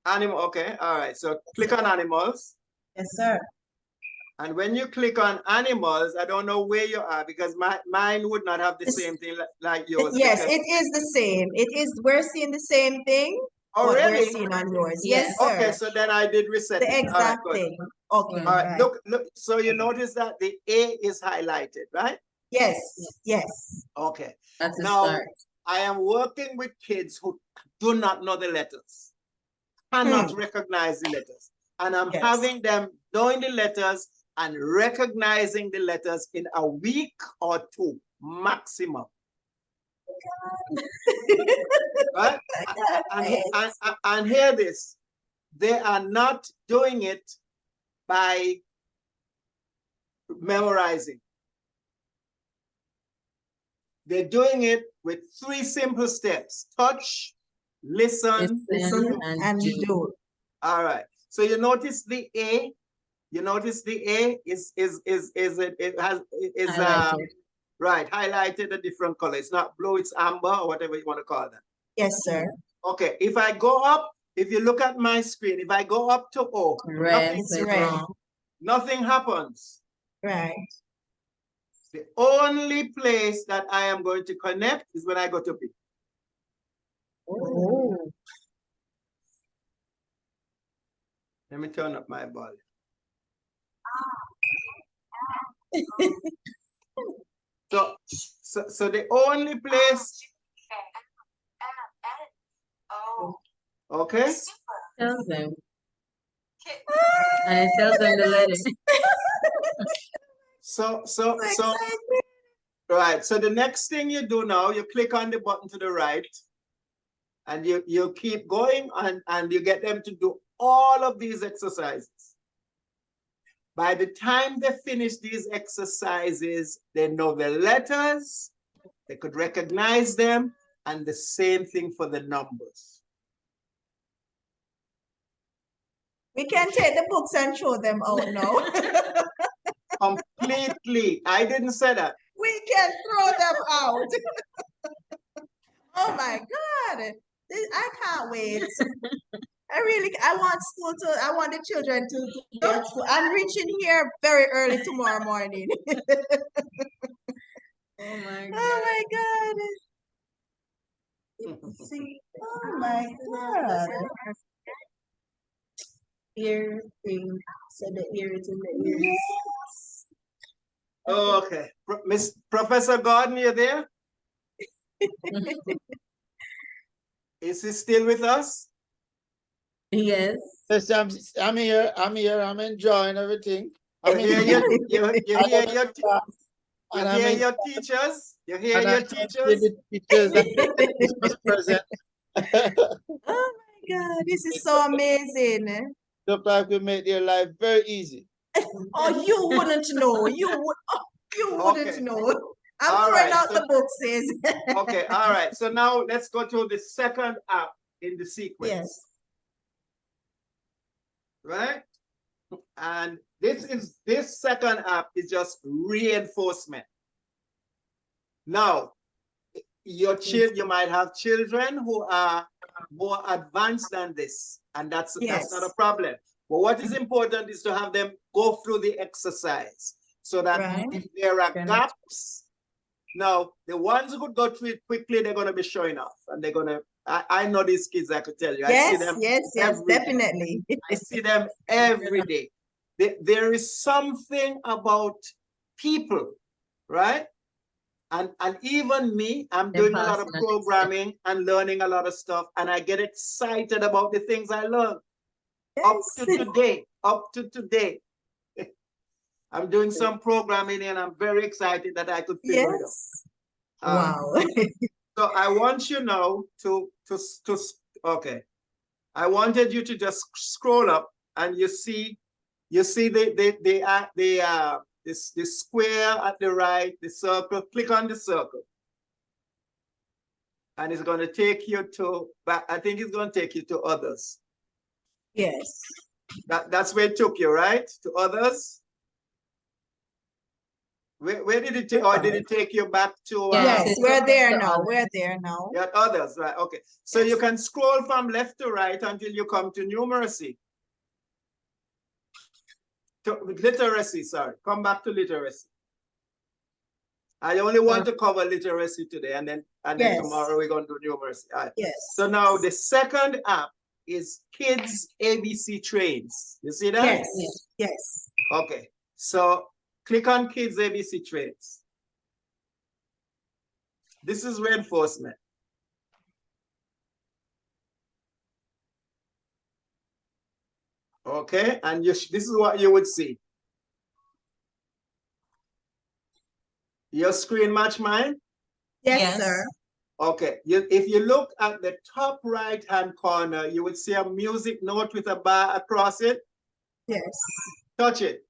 Animal. Okay. All right. So click on animals. Yes, sir. And when you click on animals, I don't know where you are because mine would not have the same thing like yours. Yes, because- it is the same. It is, we're seeing the same thing. Oh, what we're really? seeing on yours. Yes. Yes, sir. Okay, so then I did reset The it. All right, exact good. thing. Okay, All right, right. look. So you notice that the A is highlighted, right? Yes, yes. Okay. That's a Now, start. I am working with kids who do not know the letters, cannot recognize the letters. And I'm Yes. having them knowing the letters and recognizing the letters in a week or 2 maximum. Right? And hear this. They are not doing it by memorizing. They're doing it with 3 simple steps: touch, listen, Listen do. and do. All right. So you notice the A. You notice the A is Highlighted. right, highlighted a different color. It's not blue, it's amber or whatever you want to call that. Yes, sir. Okay. If I go up, if you look at my screen, if I go up to O, Red, It's click red. wrong. nothing happens. Right. The only place that I am going to connect is when I go to B. Oh. Let me turn up my volume. So the only place. Okay. Tells them. And it tells them the letter. So right. So the next thing you do now, you click on the button to the right, and you keep going and you get them to do all of these exercises. By the time they finish these exercises, they know the letters, they could recognize them, and the same thing for the numbers. We can take the books and throw them out now. Completely. I didn't say that. We can throw them out. Oh my God. I can't wait. I want the children to get school. I'm reaching here very early tomorrow morning. Oh my God. Oh my God. See, oh my God. Ear thing. So the ear is in the ears. Okay. Miss Professor Gordon, you there? Is he still with us? Yes. Yes, I'm here. I'm enjoying everything. You hear your And your teachers? You hear and I your can see teachers? the teachers and the Christmas present. Oh my God, this is so amazing. Look like we make their life very easy. Oh, you wouldn't know. You wouldn't Okay. know. I'm All throwing right, out so- the books, sis. Okay, all right. So now let's go to the second app in the sequence. Yes. Right? And this second app is just reinforcement. Now, you might have children who are more advanced than this, and that's not a problem. But what is important is to have them go through the exercise so that Right. if there are gaps, now the ones who could go through it quickly, they're gonna be showing off, and they're gonna. I know these kids. I could tell you. I see Yes, them yes, every day. definitely. I see them every day. There is something about people, right? And even me, I'm doing a lot of programming and learning a lot of stuff, and I get excited about the things I learn. Up to today. I'm doing some programming and I'm very excited that I could figure it out. Wow. So I want you now to okay. I wanted you to just scroll up and you see this square at the right, the circle. Click on the circle. And it's going to take you to, I think it's going to take you to others. Yes. That's where it took you, right? To others? Where did it take, or did it take you back to? Yes, we're there now. We're there now. Yeah, others, right? Okay. So you can scroll from left to right until you come to numeracy. Literacy, sorry. Come back to literacy. I only want to cover literacy today, and then tomorrow we're going to do numeracy. All right. Yes. So now the second app is Kids ABC Trains. You see that? Yes. Yes. Okay. So click on Kids ABC Trains. This is reinforcement. Okay, and this is what you would see. Your screen match mine? Yes, sir. Okay, if you look at the top right-hand corner, you would see a music note with a bar across it. Yes. Touch it.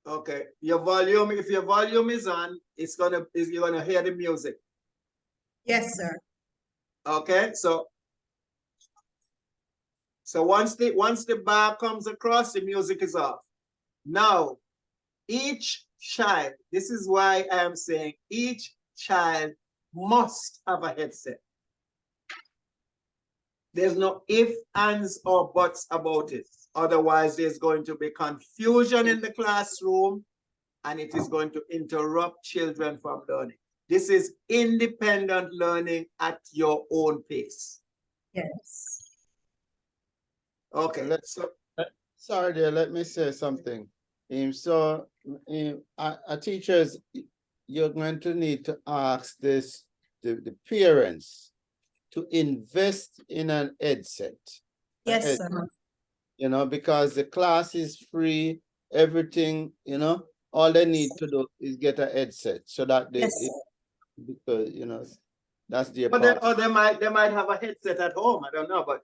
Okay, your volume, if your volume is on, you're gonna hear the music. Yes, sir. Okay, so once the bar comes across, the music is off. Now, each child, this is why I am saying each child must have a headset. There's no ifs, ands, or buts about it. Otherwise, there's going to be confusion in the classroom and it is going to interrupt children from learning. This is independent learning at your own pace. Yes. Okay. Sorry there, let me say something. Teachers, you're going to need to ask the parents to invest in an headset. Yes, sir. You know, because the class is free, everything, you know, all they need to do is get a headset so that they, because, you know, that's their but part. they might have a headset at home. I don't know, but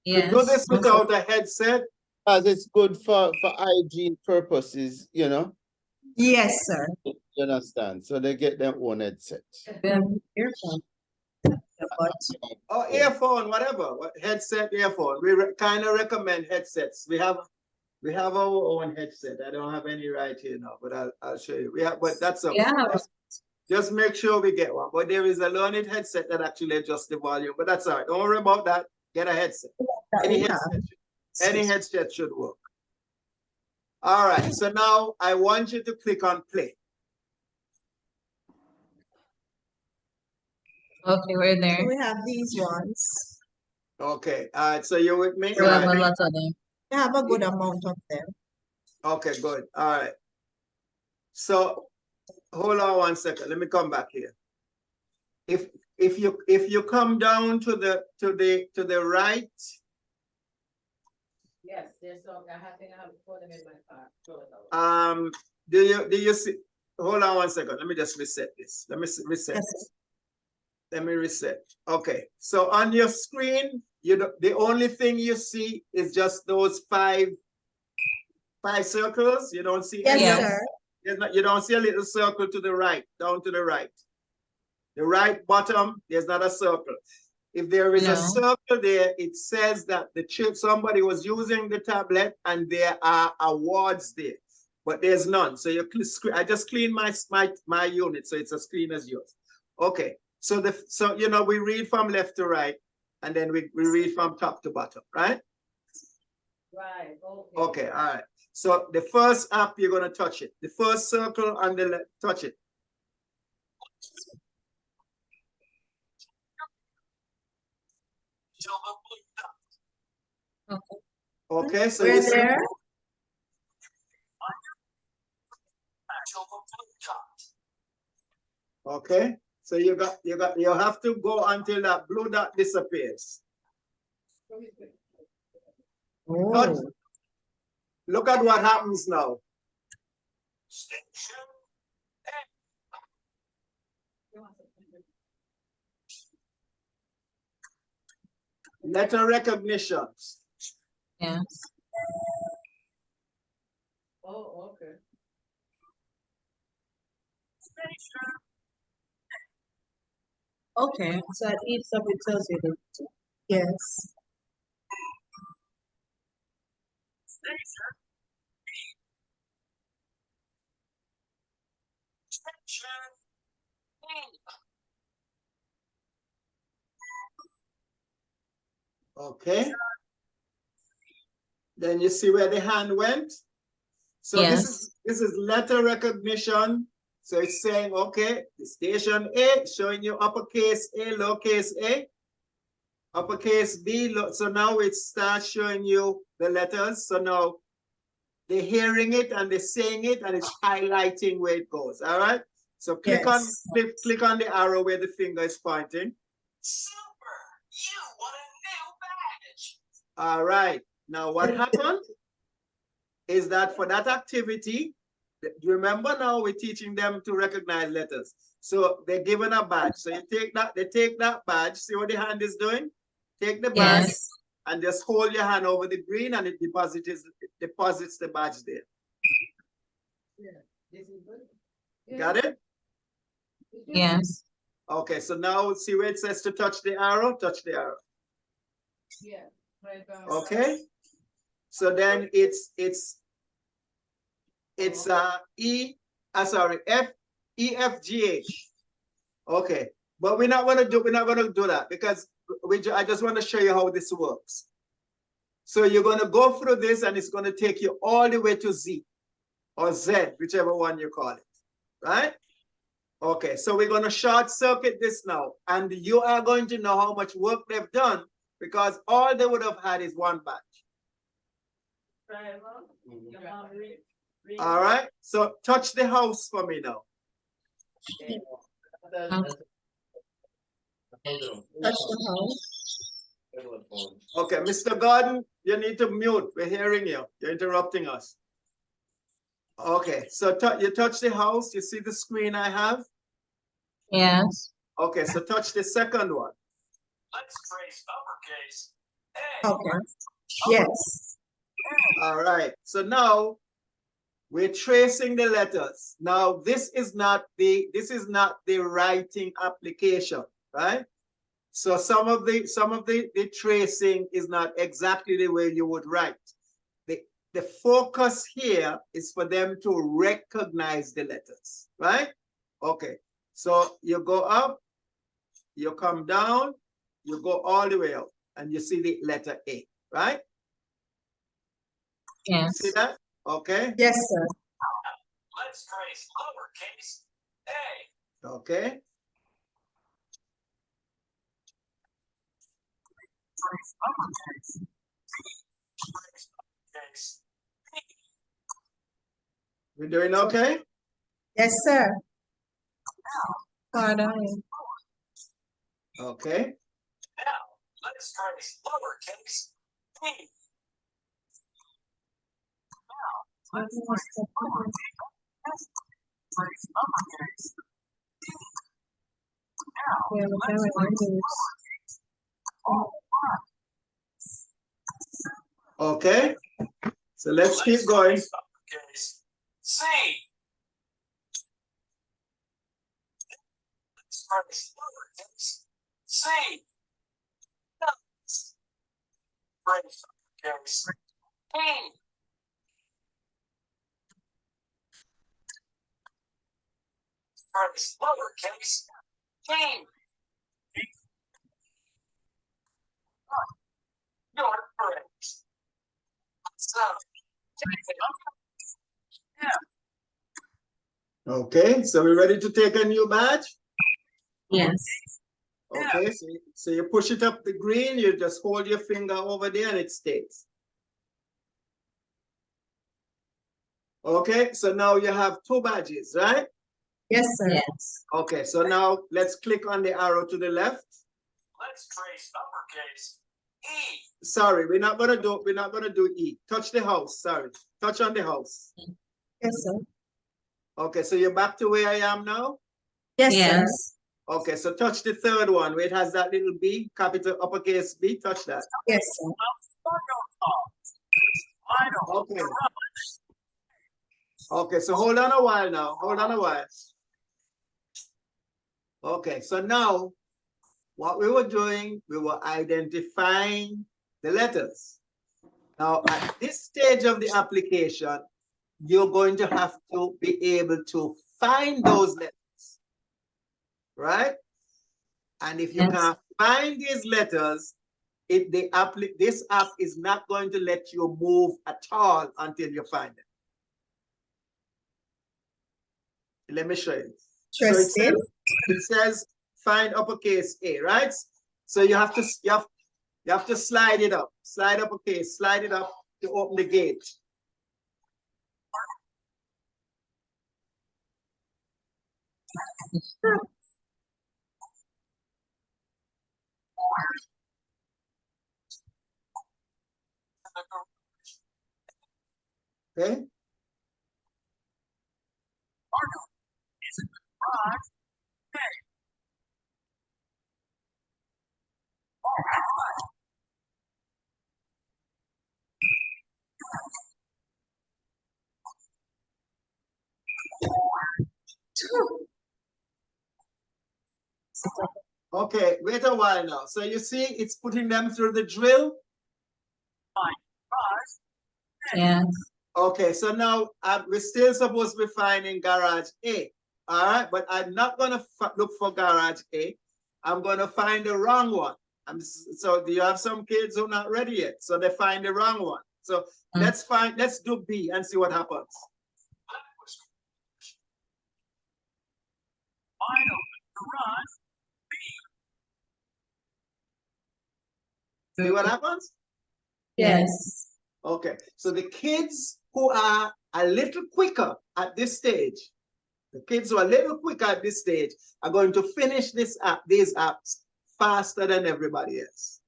yes. to do this without a headset. Because it's good for hygiene purposes, you know. Yes, sir. You understand? So they get their own headset. Or earphone, whatever. Headset, earphone. We kind of recommend headsets. We have our own headset. I don't have any right here now, but I'll show you. We have, but that's okay. Yeah. Just make sure we get one. But there is a Learnit headset that actually adjusts the volume. But that's all right. Don't worry about that. Get a headset. Any headset should work. All right. So now I want you to click on play. Okay, we're there. We have these ones. Okay. All right. So you're with me? We have a lot of them. We have a good amount of them. Okay, good. All right. So hold on 1 second. Let me come back here. If you come down to the right. Yes, there's some. I think I have to put them in my car. Do you see? Hold on 1 second. Let me just reset this. Let me reset. Yes. Let me reset. Okay. So on your screen, the only thing you see is just those five circles. You don't see any. Yes, sir. You don't see a little circle to the right, down to the right. The right bottom, there's not a circle. If there is a circle there, it says that somebody was using the tablet and there are awards there, but there's none. So I just cleaned my unit, so it's as clean as yours. Okay. So you know, we read from left to right, and then we read from top to bottom, right? Right. Okay. Okay. All right. So the first app, you're going to touch it. The first circle on the left, touch it. Okay. Okay, so We're you see. there. Okay, so you have to go until that blue dot disappears. Touch. Look at what happens now. Letter recognition. Yes. Oh, okay. Okay. So at each step it tells you the Yes. Okay. Then you see where the hand went. So Yes. this is letter recognition. So it's saying, okay, the station A showing you uppercase A, lowercase a, uppercase B. So now it starts showing you the letters. So now they're hearing it and they're saying it and it's highlighting where it goes. All right. So click on the arrow where the finger is pointing. Super! You won a new badge. All right. Now what happened is that for that activity, you remember now we're teaching them to recognize letters. So they're given a badge. So you take that, they take that badge. See what the hand is doing? Take the badge and just hold your hand over the green and it deposits the badge there. Yeah, this is good. Got it? Yes. Okay, so now see where it says to touch the arrow? Touch the arrow. Yeah, right. Okay. So then it's E F G H. Okay, but we're not gonna do that because I just want to show you how this works. So you're gonna go through this and it's gonna take you all the way to Z or Z, whichever one you call it, right? Okay, so we're gonna short circuit this now, and you are going to know how much work they've done because all they would have had is one batch. All right, so touch the house for me now. Touch the house. Okay, Mr. Gordon, you need to mute. We're hearing you. You're interrupting us. Okay, so you touch the house. You see the screen I have? Yes. Okay, so touch the second one. Let's trace uppercase A. Okay. Yes. All right, so now we're tracing the letters. Now this is not the writing application, right? So some of the tracing is not exactly the way you would write. The focus here is for them to recognize the letters, right? Okay, so you go up, you come down, you go all the way up, and you see the letter A, right? Yes. See that? Okay. Yes, sir. Let's trace lowercase a. Okay. We're doing okay? Yes, sir. Pardon. Okay. Now, let's trace lowercase b. Okay. So let's keep going. Uppercase C. Let's trace lowercase c. Trace uppercase P. Trace lowercase t. You're correct. So, Okay, so we're ready to take a new badge? Yes. Okay, so you push it up the green, you just hold your finger over there and it stays. Okay, so now you have 2 badges, right? Yes, sir. Yes. Okay, so now let's click on the arrow to the left. Let's trace uppercase E. Sorry, we're not gonna do E. Touch the house, sorry. Touch on the house. Yes, sir. Okay, so you're back to where I am now? Yes, sir. Yes. Okay, so touch the 3rd one where it has that little B, capital uppercase B, touch that. Yes, sir. Okay. Okay, so hold on a while now. Hold on a while. Okay, so now what we were doing, we were identifying the letters. Now, at this stage of the application, you're going to have to be able to find those letters, right? And if you Yes. can't find these letters, this app is not going to let you move at all until you find them. Let me show you. So it says find uppercase A, right? So you have to slide it up, slide uppercase, slide it up to open the gate. Okay. Okay, wait a while now. So you see, it's putting them through the drill. Yes. Okay, so now we're still supposed to be finding garage A. All right, but I'm not going to look for garage A. I'm going to find the wrong one. So do you have some kids who are not ready yet? So they find the wrong one. So let's do B and see what happens. See what happens? Yes. Okay, so the kids who are a little quicker at this stage, are going to finish these apps faster than everybody else.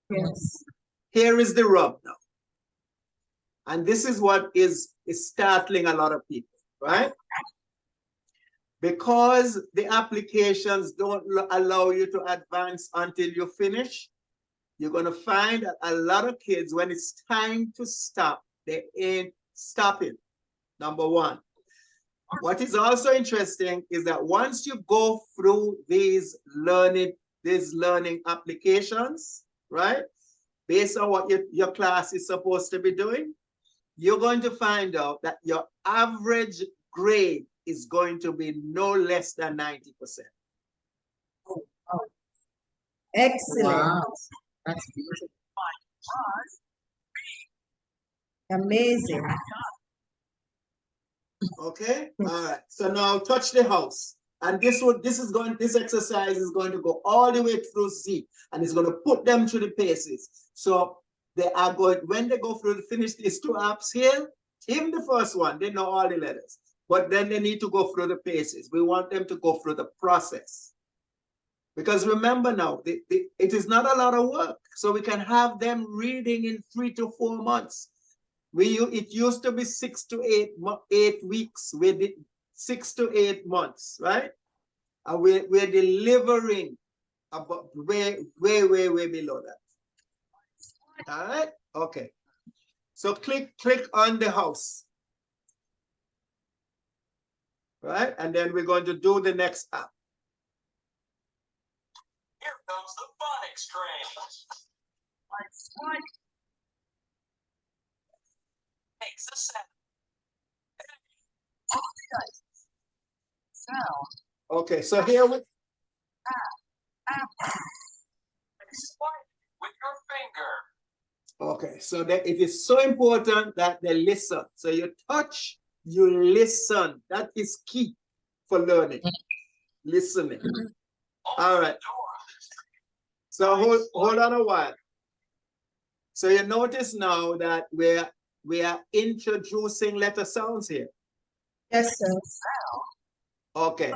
Yes. Here is the rub now. And this is what is startling a lot of people, right? Because the applications don't allow you to advance until you finish, you're going to find that a lot of kids, when it's time to stop, they ain't stopping, number one. What is also interesting is that once you go through these learning applications, right, based on what your class is supposed to be doing, you're going to find out that your average grade is going to be no less than 90%. Excellent. Wow. That's beautiful. Amazing. Okay, all right. So now touch the house. And this exercise is going to go all the way through Z, and it's going to put them through the paces. So they are going, when they go through to finish these 2 apps here, even the first one, they know all the letters. But then they need to go through the paces. We want them to go through the process. Because remember now, it is not a lot of work. So we can have them reading in 3 to 4 months. It used to be 6 to 8 weeks. We did 6 to 8 months, right? And we're delivering about way below that. All right, okay. So click on the house, right? And then we're going to do the next app. Here comes the phonics train. Makes a sound. Okay, so here we. With your finger. Okay, so that it is so important that they listen. So you touch, you listen. That is key for learning. Listening. All right. So hold on a while. So you notice now that we are introducing letter sounds here. Yes, sir. Okay.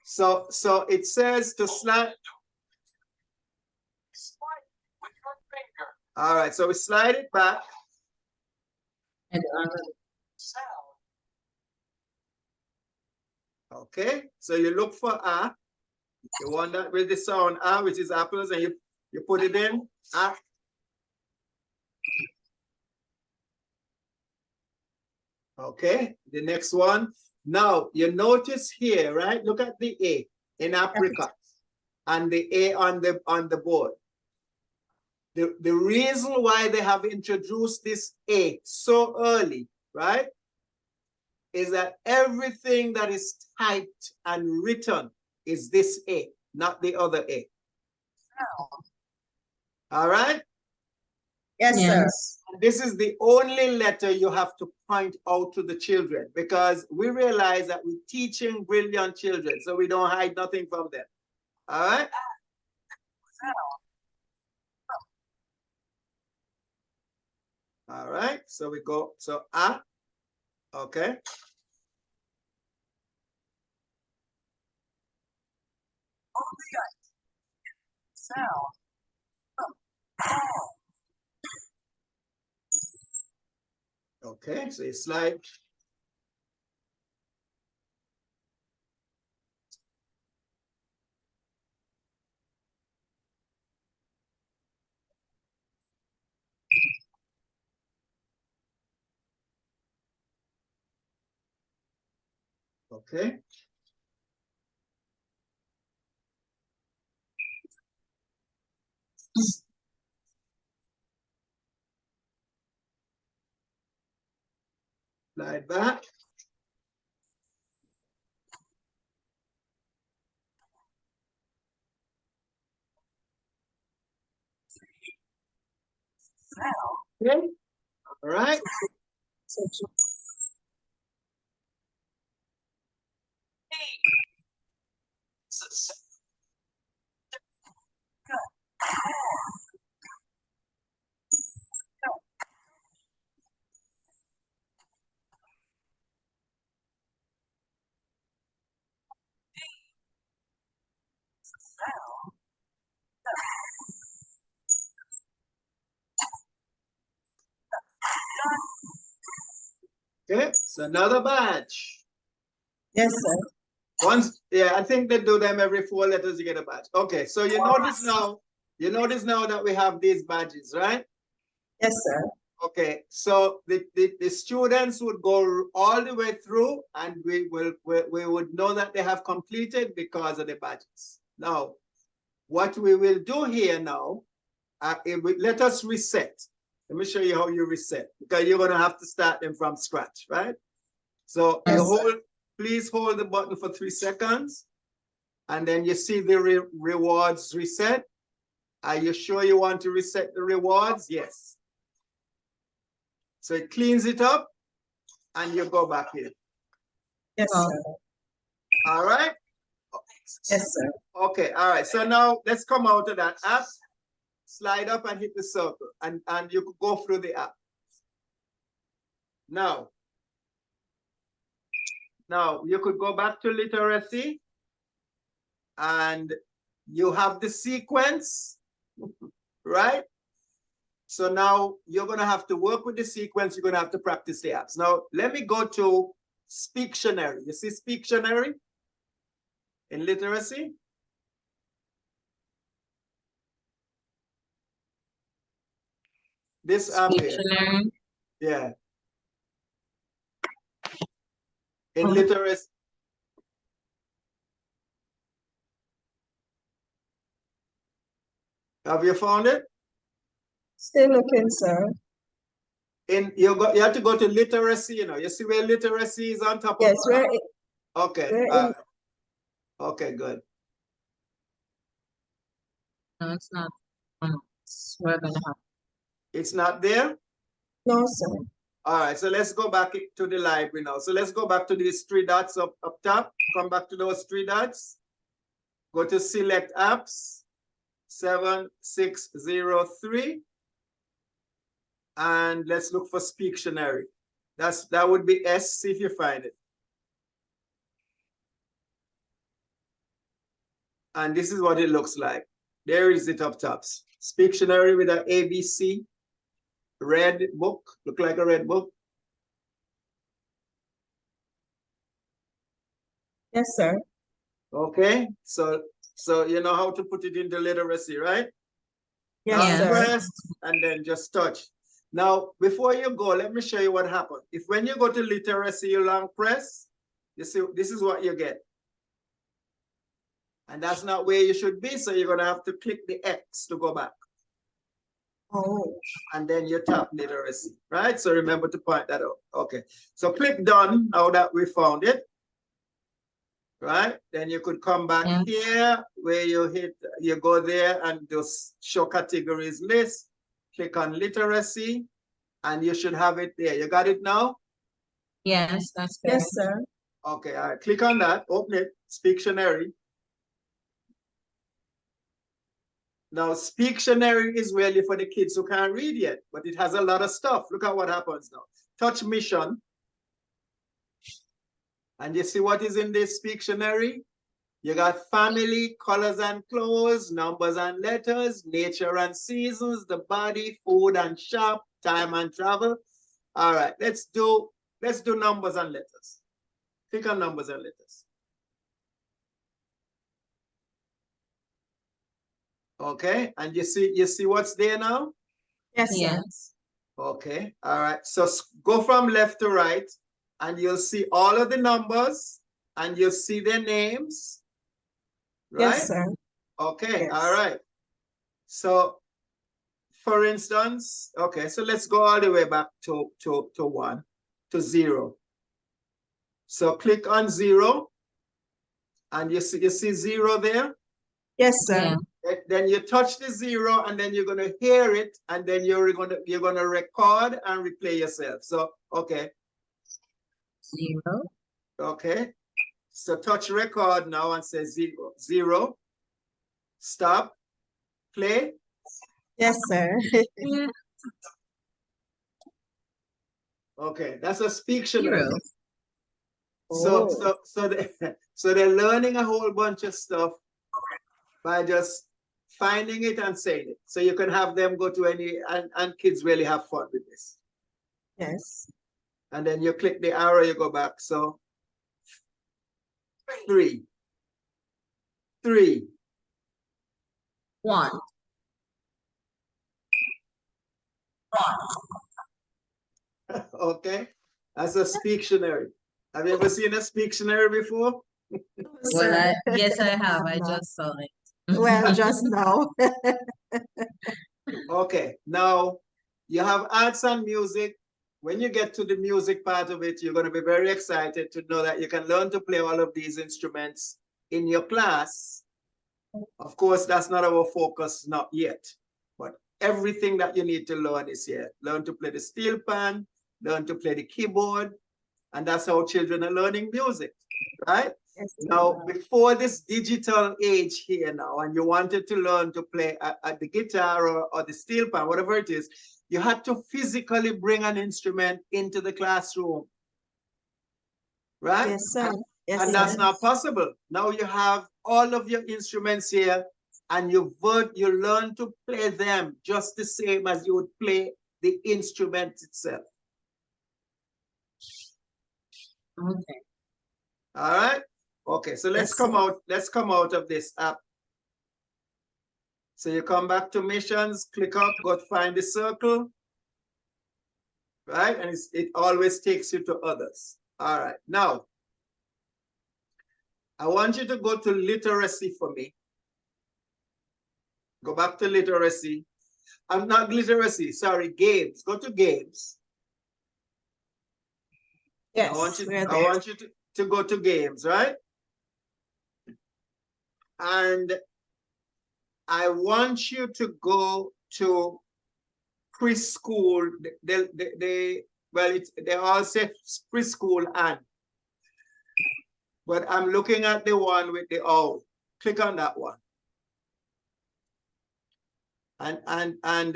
So it says to slide. Slide with your finger. All right, so we slide it back. And Sound. Okay, so you look for A. You want that with the sound A, which is apples, and you put it in. A. Okay, the next one. Now you notice here, right? Look at the A in Africa and the A on the board. The reason why they have introduced this A so early, right, is that everything that is typed and written is this A, not the other A. All right? Yes, sir. This is the only letter you have to point out to the children, because we realize that we're teaching brilliant children, so we don't hide nothing from them. All right? All right, so we go, so A, okay. Okay, so you slide. Okay. Slide back. Okay. All right. It's a sound. Okay, so another badge. Yes, sir. Once, yeah, I think they do them every 4 letters you get a badge. Okay, so you notice now that we have these badges, right? Yes, sir. Okay, so the students would go all the way through, and we would know that they have completed because of the badges. Now, what we will do here now, let us reset. Let me show you how you reset, because you're gonna have to start them from scratch, right? So Yes, please hold the button for 3 seconds, and then you see the rewards reset. Are you sure you want to reset the rewards? Yes. So it cleans it up, and you go back here. Yes, sir. All right? Yes, sir. Okay, all right. So now let's come out of that app, slide up and hit the circle, and you could go through the app. Now you could go back to literacy, and you have the sequence, right? So now you're gonna have to work with the sequence, you're gonna have to practice the apps. Now, let me go to Speaktionary. You see Speaktionary in literacy? This app here. Yeah. In literacy. Have you found it? Still looking, sir. You have to go to literacy, you see where literacy is on top Yes, of we're okay. we're in. Okay, good. no, it's not. We're gonna have. It's not there? No, sir. All right, so let's go back to the library now. So let's go back to these 3 dots up top. Come back to those 3 dots. Go to select apps. 7603. And let's look for Speaktionary. That would be S, see if you find it. And this is what it looks like. There is it up top. Speaktionary with an ABC, red book, look like a red book. Yes, sir. Okay, so you know how to put it into literacy, right? Yes, Now sir. press and then just touch. Now, before you go, let me show you what happened. If when you go to literacy, you long press, you see, this is what you get. And that's not where you should be, so you're gonna have to click the X to go back. Oh. And then you tap literacy, right? So remember to point that out. Okay, so click done now that we found it. Right? Then you could come back here where you go there and just show categories list, click on literacy, and you should have it there. You got it now? Yes, that's correct. Yes, sir. Okay, all right. Click on that, open it, Speaktionary. Now, Speaktionary is really for the kids who can't read yet, but it has a lot of stuff. Look at what happens now. Touch mission. And you see what is in this Speaktionary? You got family, colors and clothes, numbers and letters, nature and seasons, the body, food and shop, time and travel. All right, let's do numbers and letters. Click on numbers and letters. Okay, and you see what's there now? Yes, sir. Yes. Okay, all right. So go from left to right, and you'll see all of the numbers, and you'll see their names. Right? Yes, sir. Okay, Yes. all right. So, for instance, okay, so let's go all the way back to 0. So click on 0, and you see 0 there. Yes, sir. Yeah. Then you touch the 0, and then you're gonna hear it, and then you're gonna record and replay yourself. So okay. 0. Okay. So touch record now and say 0. 0. Stop. Play. Yes, sir. Yeah. Okay, that's a Speaktionary. 0. So they're learning a whole bunch of stuff by just finding it and saying it. So you can have them go to any, and kids really have fun with this. Yes. And then you click the arrow, you go back. So 3. 1. Okay, that's a Speaktionary. Have you ever seen a Speaktionary before? Well, yes, I have. I just saw it. Well, just now. Okay, now you have arts and music. When you get to the music part of it, you're going to be very excited to know that you can learn to play all of these instruments in your class. Of course, that's not our focus, not yet. But everything that you need to learn is here. Learn to play the steel pan, learn to play the keyboard, and that's how children are learning music, right? Yes, Now, before this digital age here now, and you wanted to learn to play at the guitar or the steel pan, whatever it is, you had to physically bring an instrument into the classroom, right? Yes, sir. Yes, And that's not possible. Now you have all of your instruments here, and you learn to play them just the same as you would play the instrument itself. Okay. All right. Okay, so let's Yes, come sir. out. Let's come out of this app. So you come back to missions, click up, go to find the circle, right? And it always takes you to others. All right. Now, I want you to go to literacy for me. Go back to literacy. I'm not literacy, sorry, games. Go to games. Yes, I want you to go to games, right? And I want you to go to preschool. They all say preschool and, but I'm looking at the one with the owl. Click on that one. And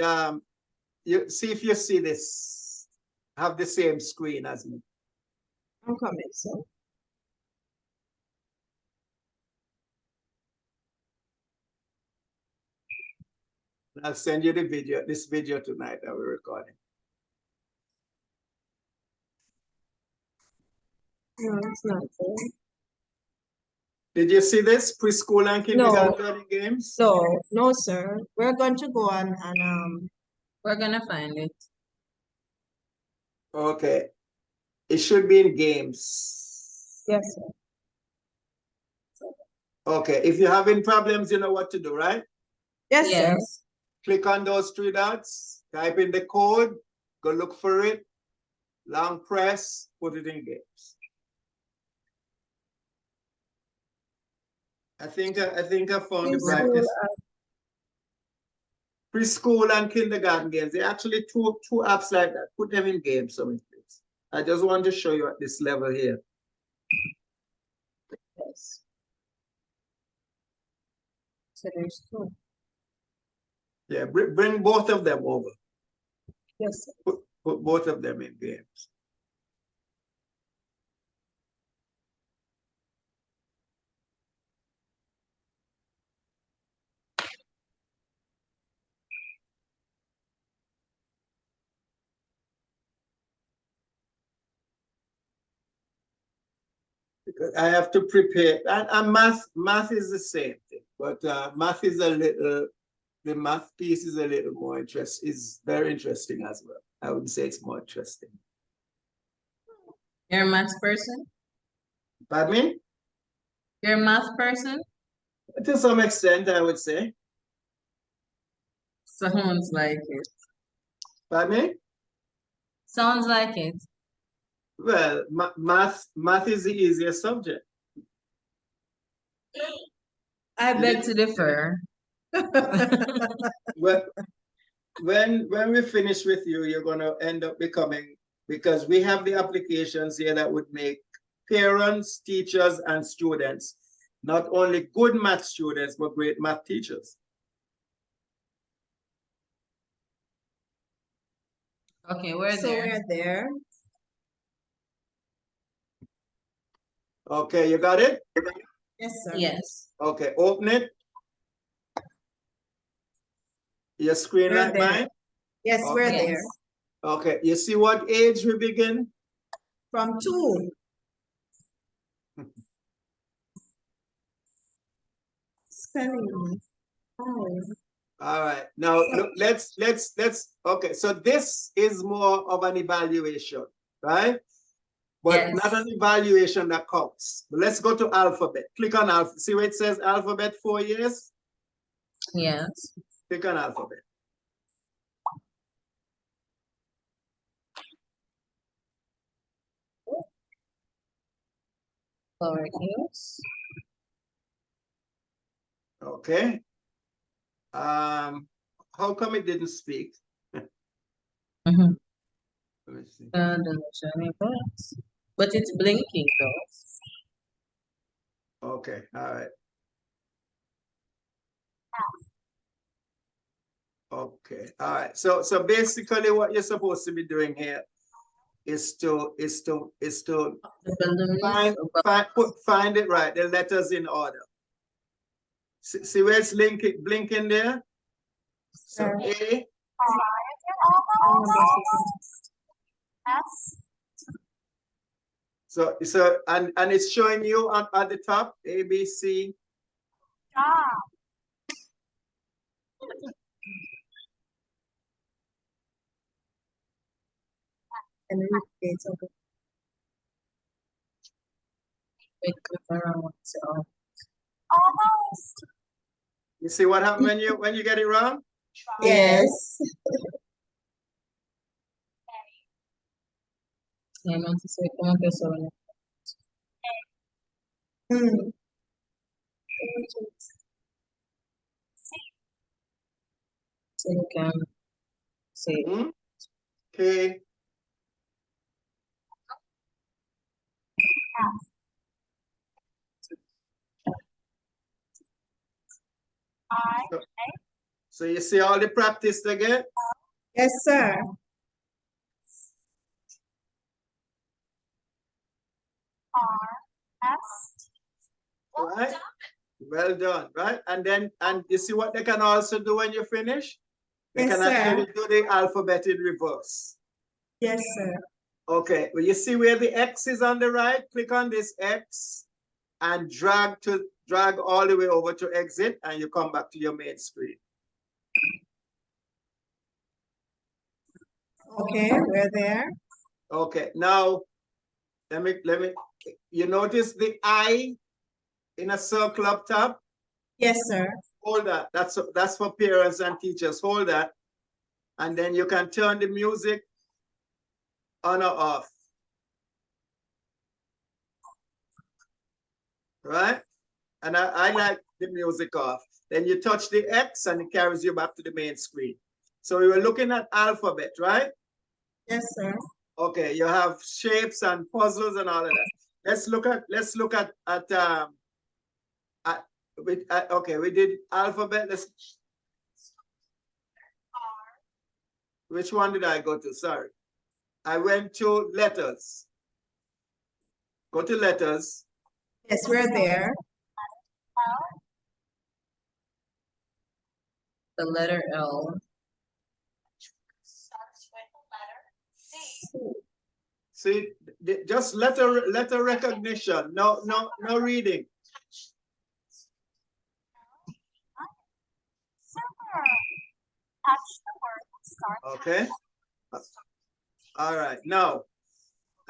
you see if you see this, have the same screen as me. I'm coming, so. I'll send you the video, this video tonight that we're recording. No, it's not there. Did you see this preschool and kindergarten games? No, sir. We're going to go on and We're gonna find it. Okay, it should be in games. yes, sir. Okay, if you're having problems, you know what to do, right? Yes, sir. Yes. Click on those three dots, type in the code, go look for it, long press, put it in games. I think I found the brightest. Preschool and kindergarten games. There are actually two apps like that. Put them in games, so please. I just want to show you at this level here. Yes. So there's two. Yeah, bring both of them over. Yes, sir. Put both of them in games. Because I have to prepare, and math is the same thing, but math is a little, the math piece is a little more is very interesting as well. I would say it's more interesting. You're a math person? Pardon me? You're a math person? To some extent, I would say. Sounds like it. Pardon me? Sounds like it. Well, math is the easiest subject. I beg to differ. Well, when we finish with you, you're going to end up becoming, because we have the applications here that would make parents, teachers, and students not only good math students, but great math teachers. Okay, we're So there. we're there. Okay, you got it? Yes, sir. Yes. Okay, open it. Your screen We're like there. mine? Yes, we're Okay. there. Okay, you see what age we begin? From 2. Spelling. Oh. All right, now look, let's, okay, so this is more of an evaluation, right? But Yes. not an evaluation that counts. But let's go to alphabet. Click on alphabet. See where it says alphabet 4 years? Yes. Click on alphabet. Lowercase. Okay. How come it didn't speak? Mm-hmm. Let me see. Doesn't show any buttons. But it's blinking though. Okay, all right. Okay, all right. So basically what you're supposed to be doing here is to The balloons. find it right, the letters in order. See where it's blinking there? So A. So and it's showing you at the top A, B, C. And repeat. Okay. Wait, click around. So You see what happened when you get it wrong? Yes. I want to say como que son. Hmm. So you can say Okay. So you see all the practice again? Yes, sir. Right? Well done, right? And then, and you see what they can also do when you finish? They Yes, can sir. actually do the alphabet in reverse. Yes, sir. Okay, well, you see where the X is on the right? Click on this X and drag all the way over to exit, and you come back to your main screen. Okay, we're there. Okay, now let me you notice the I in a circle up top? Yes, sir. Hold that. That's for parents and teachers. Hold that. And then you can turn the music on or off. Right? And I like the music off. Then you touch the X and it carries you back to the main screen. So we were looking at alphabet, right? Yes, sir. Okay, you have shapes and puzzles and all of that. Let's look at okay, we did alphabet. Which one did I go to? Sorry. I went to letters. Go to letters. Yes, we're there. The letter L. Starts with the letter C. See, just letter recognition. No reading. Okay. All right. Now,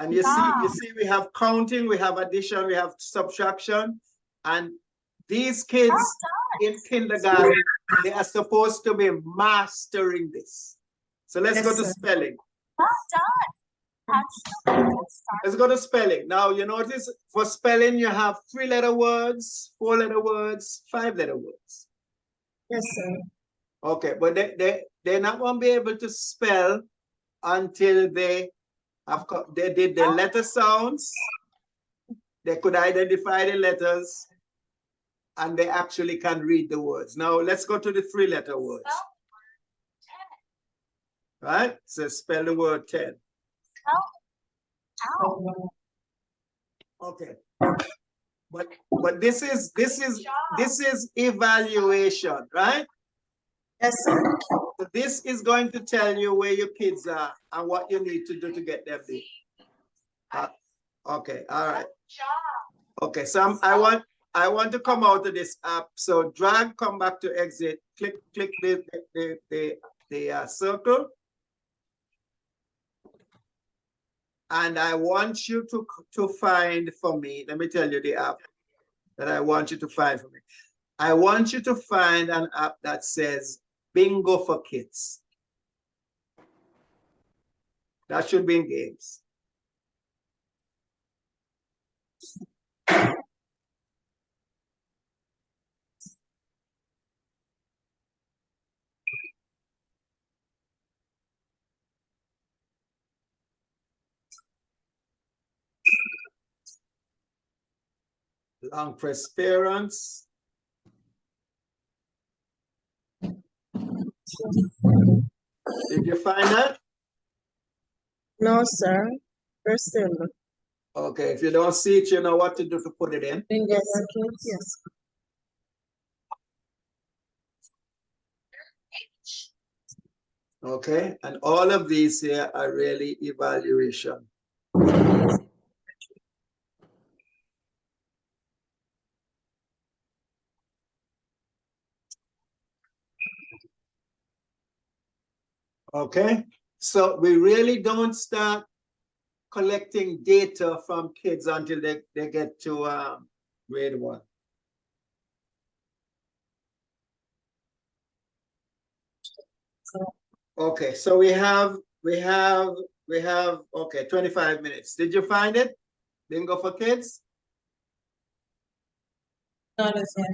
and you see, we have counting, we have addition, we have subtraction, and these kids in kindergarten, they are supposed to be mastering this. So let's go to spelling. Let's go to spelling. Now, you notice for spelling, you have 3-letter words, 4-letter words, 5-letter words. Yes, sir. Okay, but they're not going to be able to spell until they did the letter sounds, they could identify the letters, and they actually can read the words. Now, let's go to the 3-letter words. Right? So spell the word 10. Okay. But this is evaluation, right? Yes, sir. So this is going to tell you where your kids are and what you need to do to get them there. Okay, all right. Okay, so I want to come out of this app. So drag, come back to exit, click the circle. And I want you to find for me, let me tell you the app that I want you to find for me. I want you to find an app that says Bingo for Kids. That should be in games. Long press parents. Did you find that? No, sir. We're still. Okay, if you don't see it, you know what to do to put it in. Yes, yes. Okay, and all of these here are really evaluation. Okay, so we really don't start collecting data from kids until they get to grade 1. Okay, so we have okay, 25 minutes. Did you find it? Bingo for Kids? Not as yet.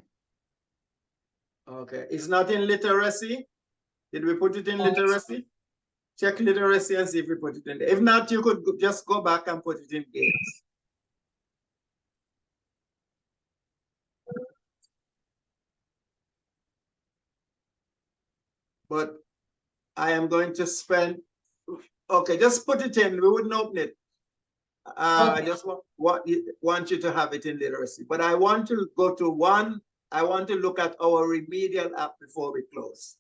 Okay, it's not in literacy. Did we put it in literacy? Check literacy and see if we put it in there. If not, you could just go back and put it in games. but I am going to spend, okay, just put it in, we wouldn't open it. I just want you to have it in literacy, but I want to go to one, I want to look at our remedial app before we close.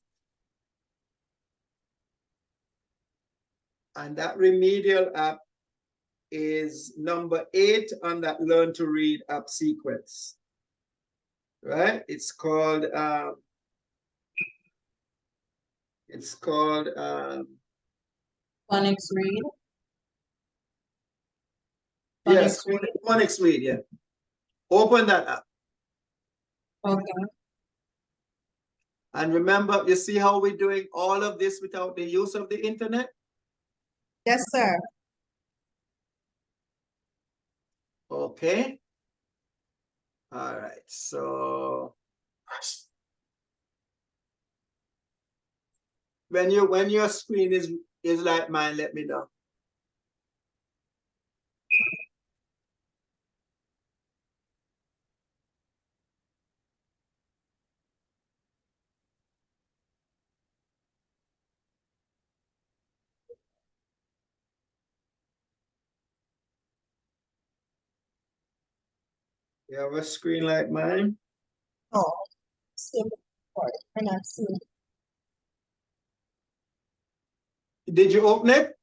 And that remedial app is number 8 on that Learn to Read app sequence, right? It's called Phonics Read. Yes, Phonics Read, yeah. Open that app. Okay. And remember, you see how we're doing all of this without the use of the internet? Yes, sir. Okay. All right, so when your screen is like mine, let me know. You have a screen like mine? No. Still we're not seeing it. Did you open it?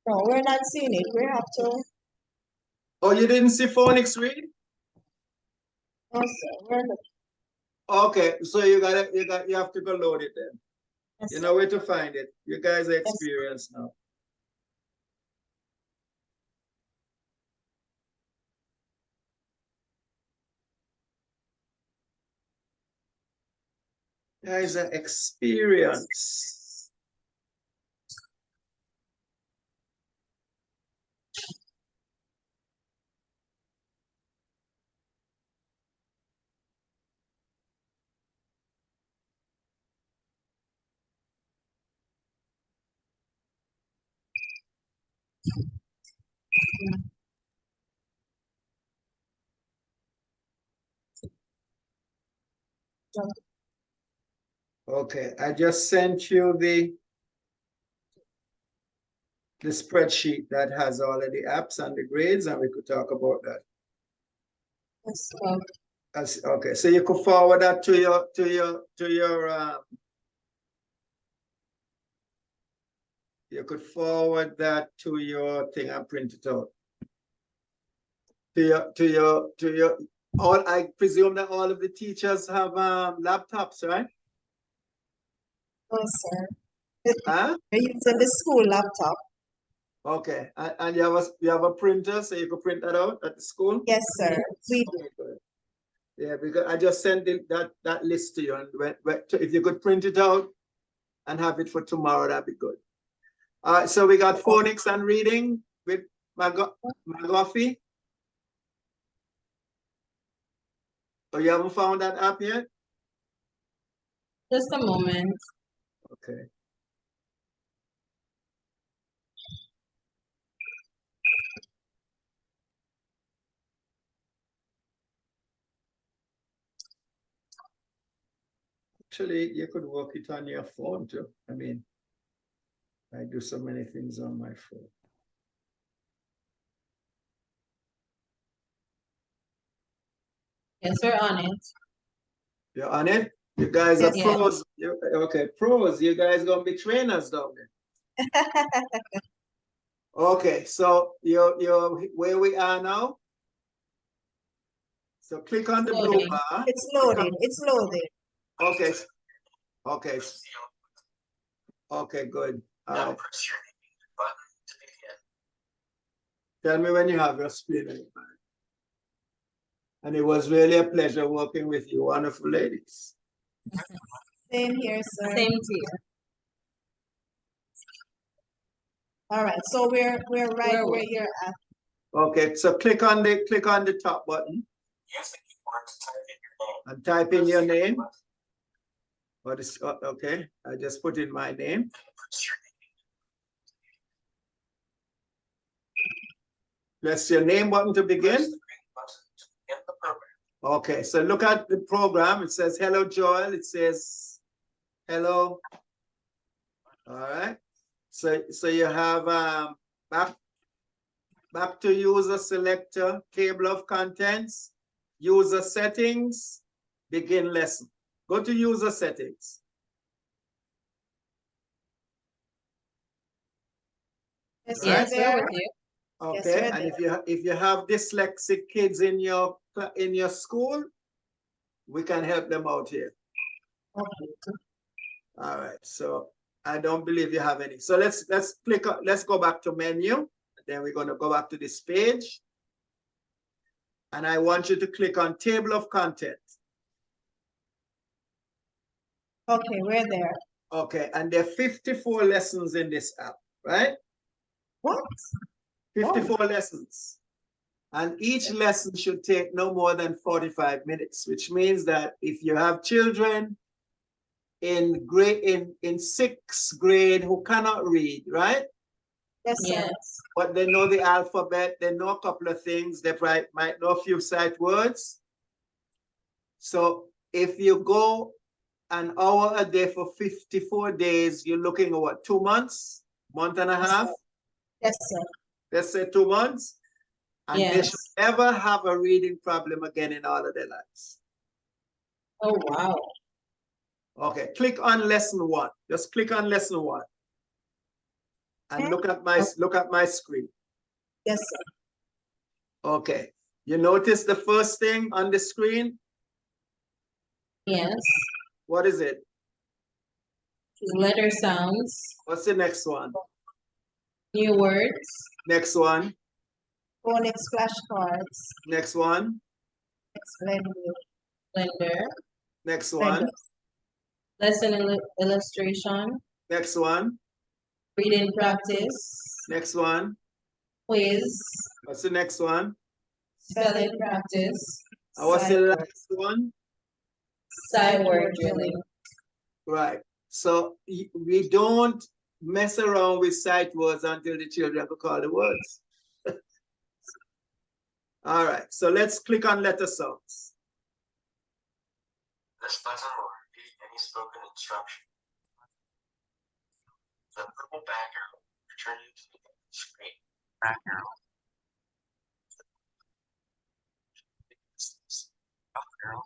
No, we're not seeing it. We have to. Oh, you didn't see Phonics Read? No, sir. We're not. Okay, so you have to go load it then. Yes, You know where to find it. You guys are experienced now. Guys are experienced. Okay, I just sent you the spreadsheet that has all of the apps and the grades, and we could talk about that. Yes, Okay, so you could forward that to your you could forward that to your thing and print it out. To your all, I presume that all of the teachers have laptops, right? No, sir. Huh? We're using the school laptop. Okay, and you have a printer, so you could print that out at the school? Yes, sir. We Okay, good. Yeah, because I just sent that list to you, and if you could print it out and have it for tomorrow, that'd be good. All right, so we got phonics and reading with Magoffy. Oh, you haven't found that app yet? Just a moment. Okay. Actually, you could work it on your phone too. I mean, I do so many things on my phone. Yes, we're on it. You're on it? You guys are pros. Okay, pros. You guys gonna be trainers down there. Okay, so you're where we are now. So click on the blue bar. It's loading. It's loading. Okay. Okay. Okay, good. All right. Tell me when you have your screen. And it was really a pleasure working with you, wonderful ladies. Same here, sir. Same to you. All right, so we're right where you're at. Okay, so click on the top button. And type in your name. Okay, I just put in my name. Press your name button to begin. Okay, so look at the program. It says, hello, Joel. It says, Hello. All right. So you have back to user selector, table of contents, user settings, begin lesson. Go to user settings. Yes, we're with you. Okay, Yes, and if you have dyslexic kids in your school, we can help them out here. Okay. All right, so I don't believe you have any. So let's click on, let's go back to menu. Then we're going to go back to this page. And I want you to click on table of content. Okay, we're there. Okay, and there are 54 lessons in this app, right? What? 54 lessons. And each lesson should take no more than 45 minutes, which means that if you have children in sixth grade who cannot read, right? Yes, sir. Yes. But they know the alphabet, they know a couple of things, they might know a few sight words. So if you go an hour a day for 54 days, you're looking at what, 2 months, month and a half? Yes, sir. Let's say 2 months. And they Yes. should never have a reading problem again in all of their lives. Oh, wow. Okay, click on lesson 1. Just click on lesson 1. And look at my screen. Yes, sir. Okay. You notice the first thing on the screen? Yes. What is it? Letter sounds, What's the next one? new words, Next one. Phonics flashcards. Next one. blender, Next one. lesson illustration, Next one. reading practice, Next one. quiz, What's the next one? spelling practice, And what's the last one? sight word drilling. Right. So we don't mess around with sight words until the children can call the words. All right. So let's click on letter sounds. This lesson will repeat any spoken instruction. The purple back arrow returning to the screen. Back arrow. Up arrow.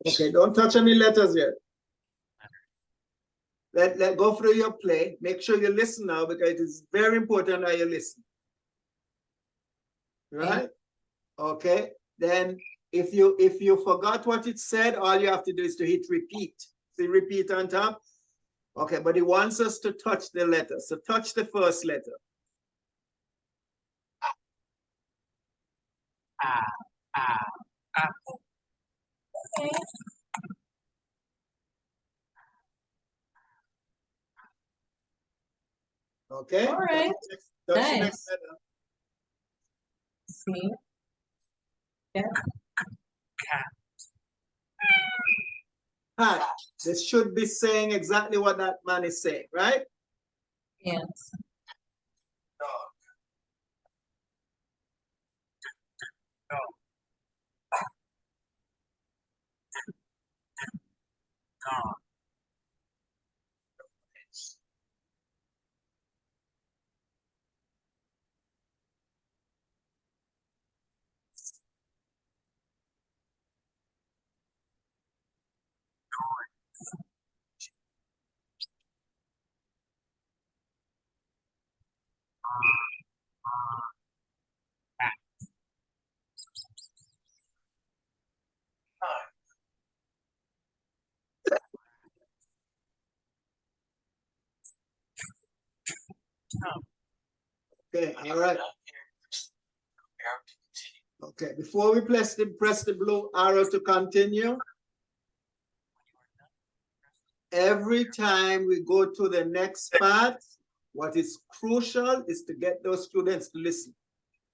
Okay, don't touch any letters yet. Let go through your play. Make sure you listen now because it is very important that you listen. Right? Okay. Then if you forgot what it said, all you have to do is to hit repeat. See repeat on top? Okay, but it wants us to touch the letter. So touch the first letter. Okay. All right. Touch the Nice. next letter. See? Yeah. Hi. This should be saying exactly what that man is saying, right? Yes. Okay, all right. Okay, before we press the blue arrow to continue, every time we go to the next part, what is crucial is to get those students to listen.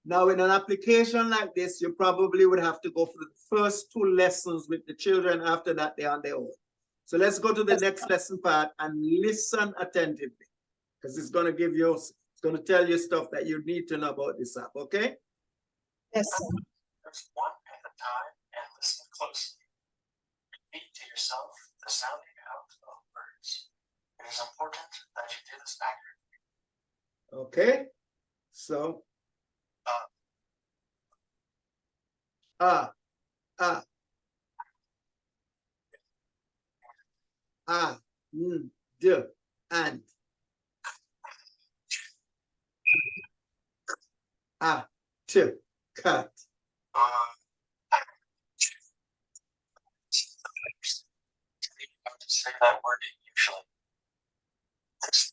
Now, in an application like this, you probably would have to go for the first 2 lessons with the children. After that, they're on their own. So let's go to the next lesson part and listen attentively, because it's going to tell you stuff that you need to know about this app, okay? Yes, sir. Press one at a time and listen closely. Repeat to yourself the sounding out of words. It is important that you do this accurately. Okay, so ah, d, and t, cut. You have to say that word usually. This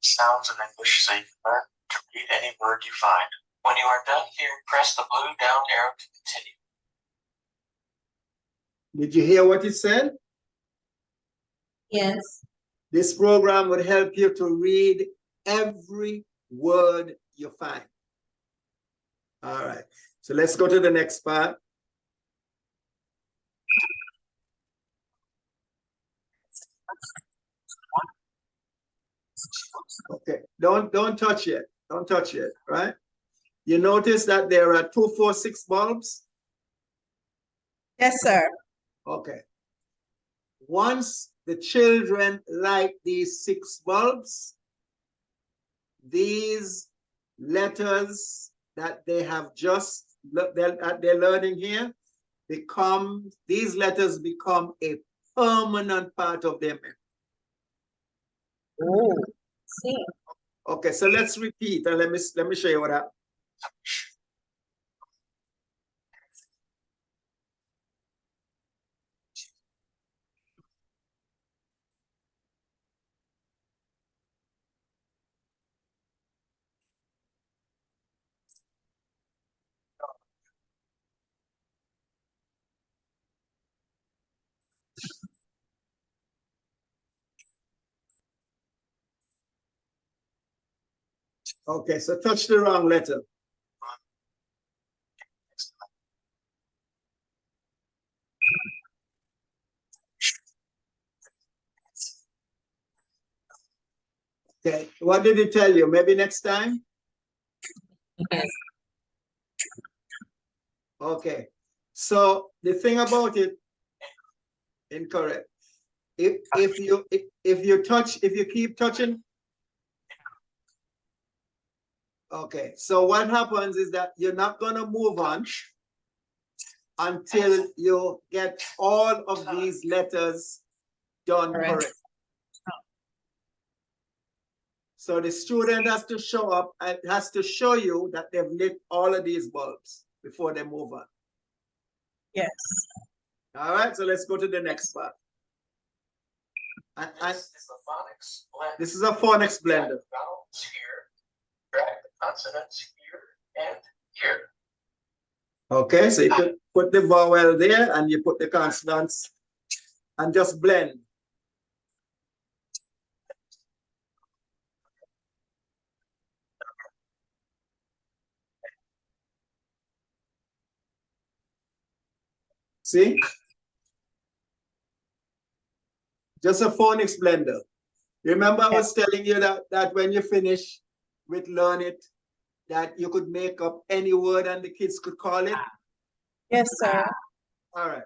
sounds in English so you can learn to read any word you find. When you are done here, press the blue down arrow to continue. Did you hear what he said? Yes. This program would help you to read every word you find. All right, so let's go to the next part. Okay, don't touch it. Don't touch it, right? You notice that there are 2, 4, 6 bulbs? Yes, sir. Okay. Once the children light these 6 bulbs, these letters that they have just, that they're learning here, these letters become a permanent part of their memory. Oh, See. Okay, so let's repeat and let me show you what happened. Okay, so touch the wrong letter. Okay, what did he tell you? Maybe next time? Yes. Okay, so the thing about it, incorrect. If you keep touching. Okay, so what happens is that you're not gonna move on until you get all of these letters done correct. So the student has to show up and has to show you that they've lit all of these bulbs before they move on. yes. All right, so let's go to the next part. This is the phonics blend. This is a phonics blender. Vowels here, drag the consonants here and here. Okay, so you put the vowel there and you put the consonants and just blend. See? Just a phonics blender. Remember I was telling you that when you finish with Learnit, that you could make up any word and the kids could call it? Yes, sir. All right.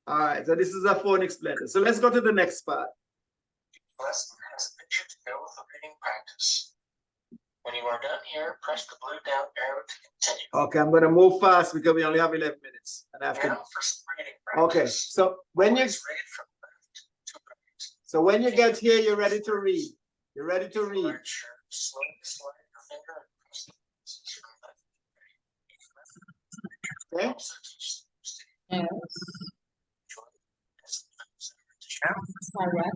All right, so this is a phonics blender. So let's go to the next part. Lesson has a picture to go with the reading practice. When you are done here, press the blue down arrow to continue. Okay, I'm going to move fast because we only have 11 minutes. And after. Now for some reading practice. Okay, so when you Always read from left to right. So when you get here, you're ready to read. You're ready to read. Slowly slide your finger across the pieces from left to right. Okay. Also teach Yes. All right.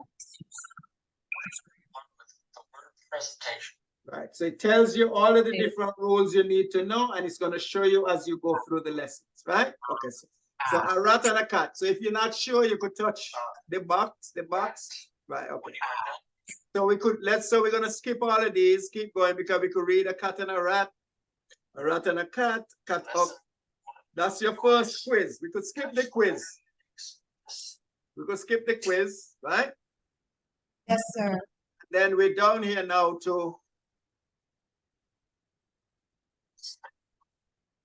the word presentation. Right, so it tells you all of the different rules you need to know, and it's going to show you as you go through the lessons, right? Okay, so a rat and a cat. So if you're not sure, you could touch the box, right? Okay. So we're going to skip all of these, keep going, because we could read a cat and a rat and a cat. Oh, that's your first quiz. We could skip the quiz. We could skip the quiz, right? Yes, sir. Then we're down here now to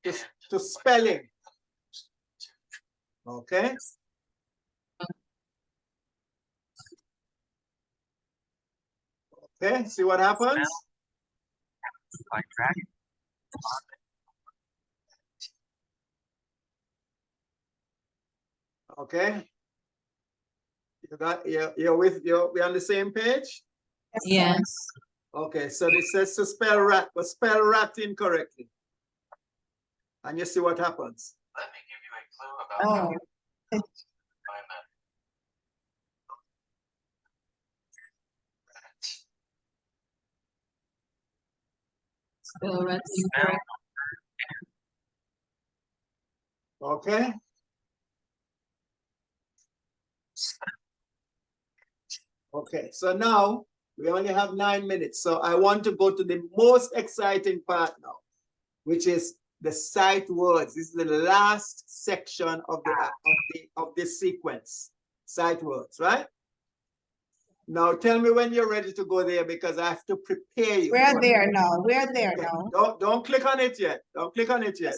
to spelling. Okay. Okay, see what happens? By dragging. Okay. You're we're on the same page? Yes. Okay, so this says to spell rat, but spell rat incorrectly. And you see what happens. Let me give you a clue about how Oh, find that. Spell rat incorrect. Okay. Okay, so now we only have 9 minutes. So I want to go to the most exciting part now, which is the sight words. This is the last section of this sequence. Sight words, right? Now tell me when you're ready to go there because I have to prepare you. we're there now. We're there Okay, now. don't click on it yet. Don't click on it yet.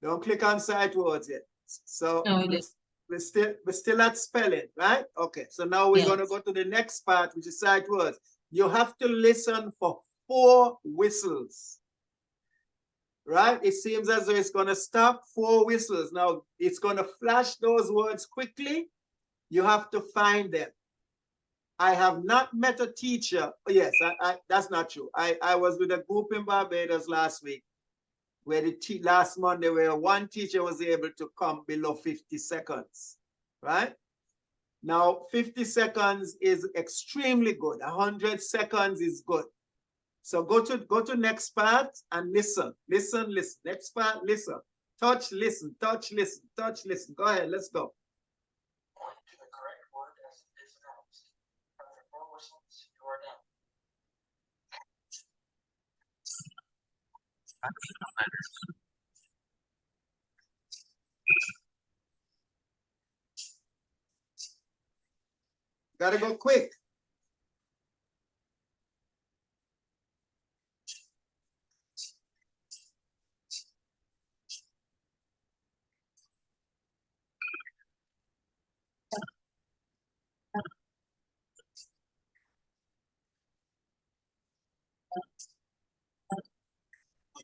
Don't click on sight words yet. So No, it is. we're still at spelling, right? Okay, so now we're Yes. going to go to the next part, which is sight words. You have to listen for 4 whistles, right? It seems as though it's going to stop 4 whistles. Now it's going to flash those words quickly. You have to find them. I have not met a teacher. Yes, that's not true. I was with a group in Barbados last week where last Monday where one teacher was able to come below 50 seconds, right? Now, 50 seconds is extremely good. 100 seconds is good. So go to next part and listen. Listen. Next part, listen. Touch, listen, touch, listen, touch, listen. Go ahead, let's go. Point to the correct word as it is announced. After 4 whistles, you are done. Gotta go quick.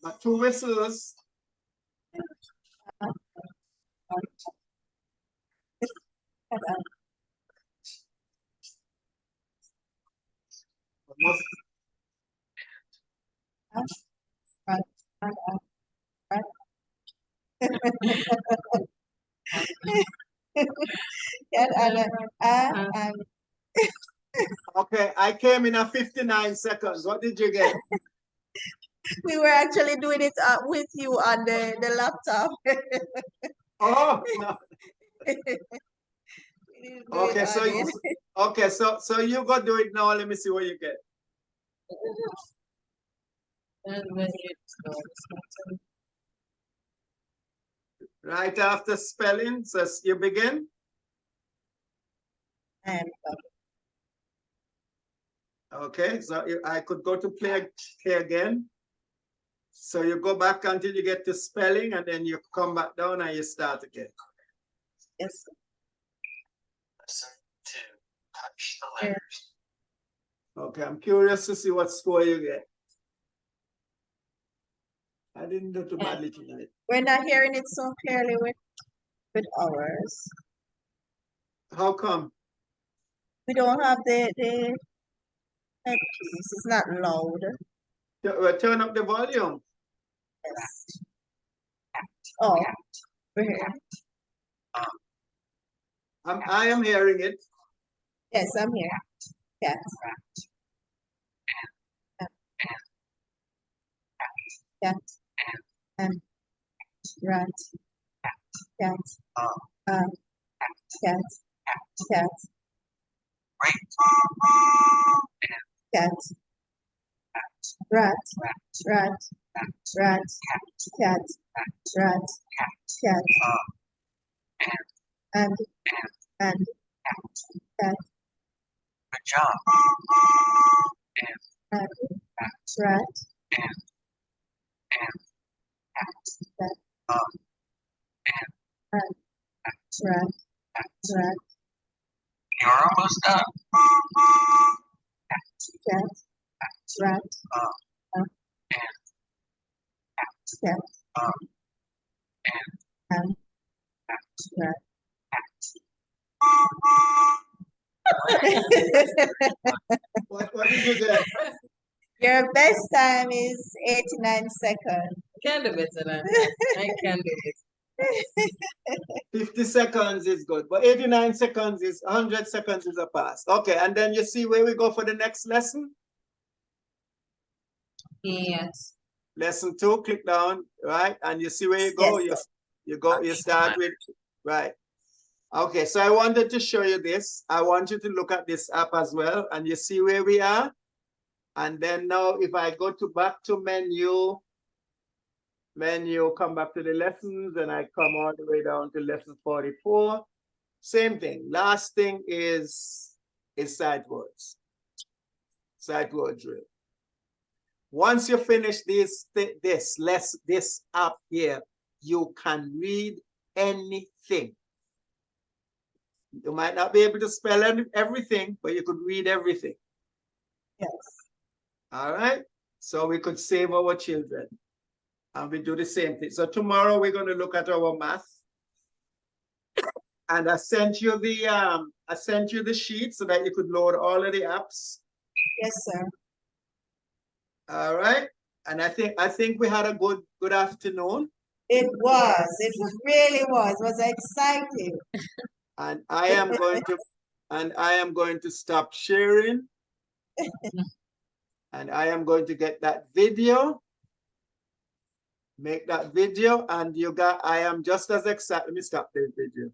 Got 2 whistles. Almost. Okay, I came in at 59 seconds. What did you get? We were actually doing it with you on the laptop. Oh, no. We didn't do Okay, it so on it. okay, so you go do it now. Let me see what you get. And then you Right after spelling, so you begin. And Okay, so I could go to play again. So you go back until you get to spelling, and then you come back down and you start again. yes. Listen to touch the letters. Okay, I'm curious to see what score you get. I didn't do too badly tonight. We're not hearing it so clearly with ours. How come? We don't have the headpiece. It's not loud. Turn up the volume. Yes. Oh, we're here. I am hearing it. Yes, I'm here. Cat. Cat. And rat. Cat. Cat. Cat. Cat. Rat. Rat. Rat. Cat. Rat. Cat. And cat. Good job. And rat. You're almost done. What did you get? Your best time is 89 seconds. Can do better than that. I can do it. 50 seconds is good, but 89 seconds is 100 seconds is a pass. Okay, and then you see where we go for the next lesson? Yes. Lesson 2, click down, right? And you see where you go? Yes. You start with, right. Okay, so I wanted to show you this. I want you to look at this app as well, and you see where we are. And then now if I go to back to menu, come back to the lessons, and I come all the way down to lesson 44. Same thing. Last thing is sight words. Sight word drill. Once you finish this app here, you can read anything. You might not be able to spell everything, but you could read everything. Yes. All right. So we could save our children. And we do the same thing. So tomorrow we're going to look at our math. And I sent you the sheet so that you could load all of the apps. Yes, sir. All right. And I think we had a good afternoon. It was. It really was. It was exciting. And I am going to stop sharing. And I am going to get that video. Make that video, and I am just as excited. Let me stop the video.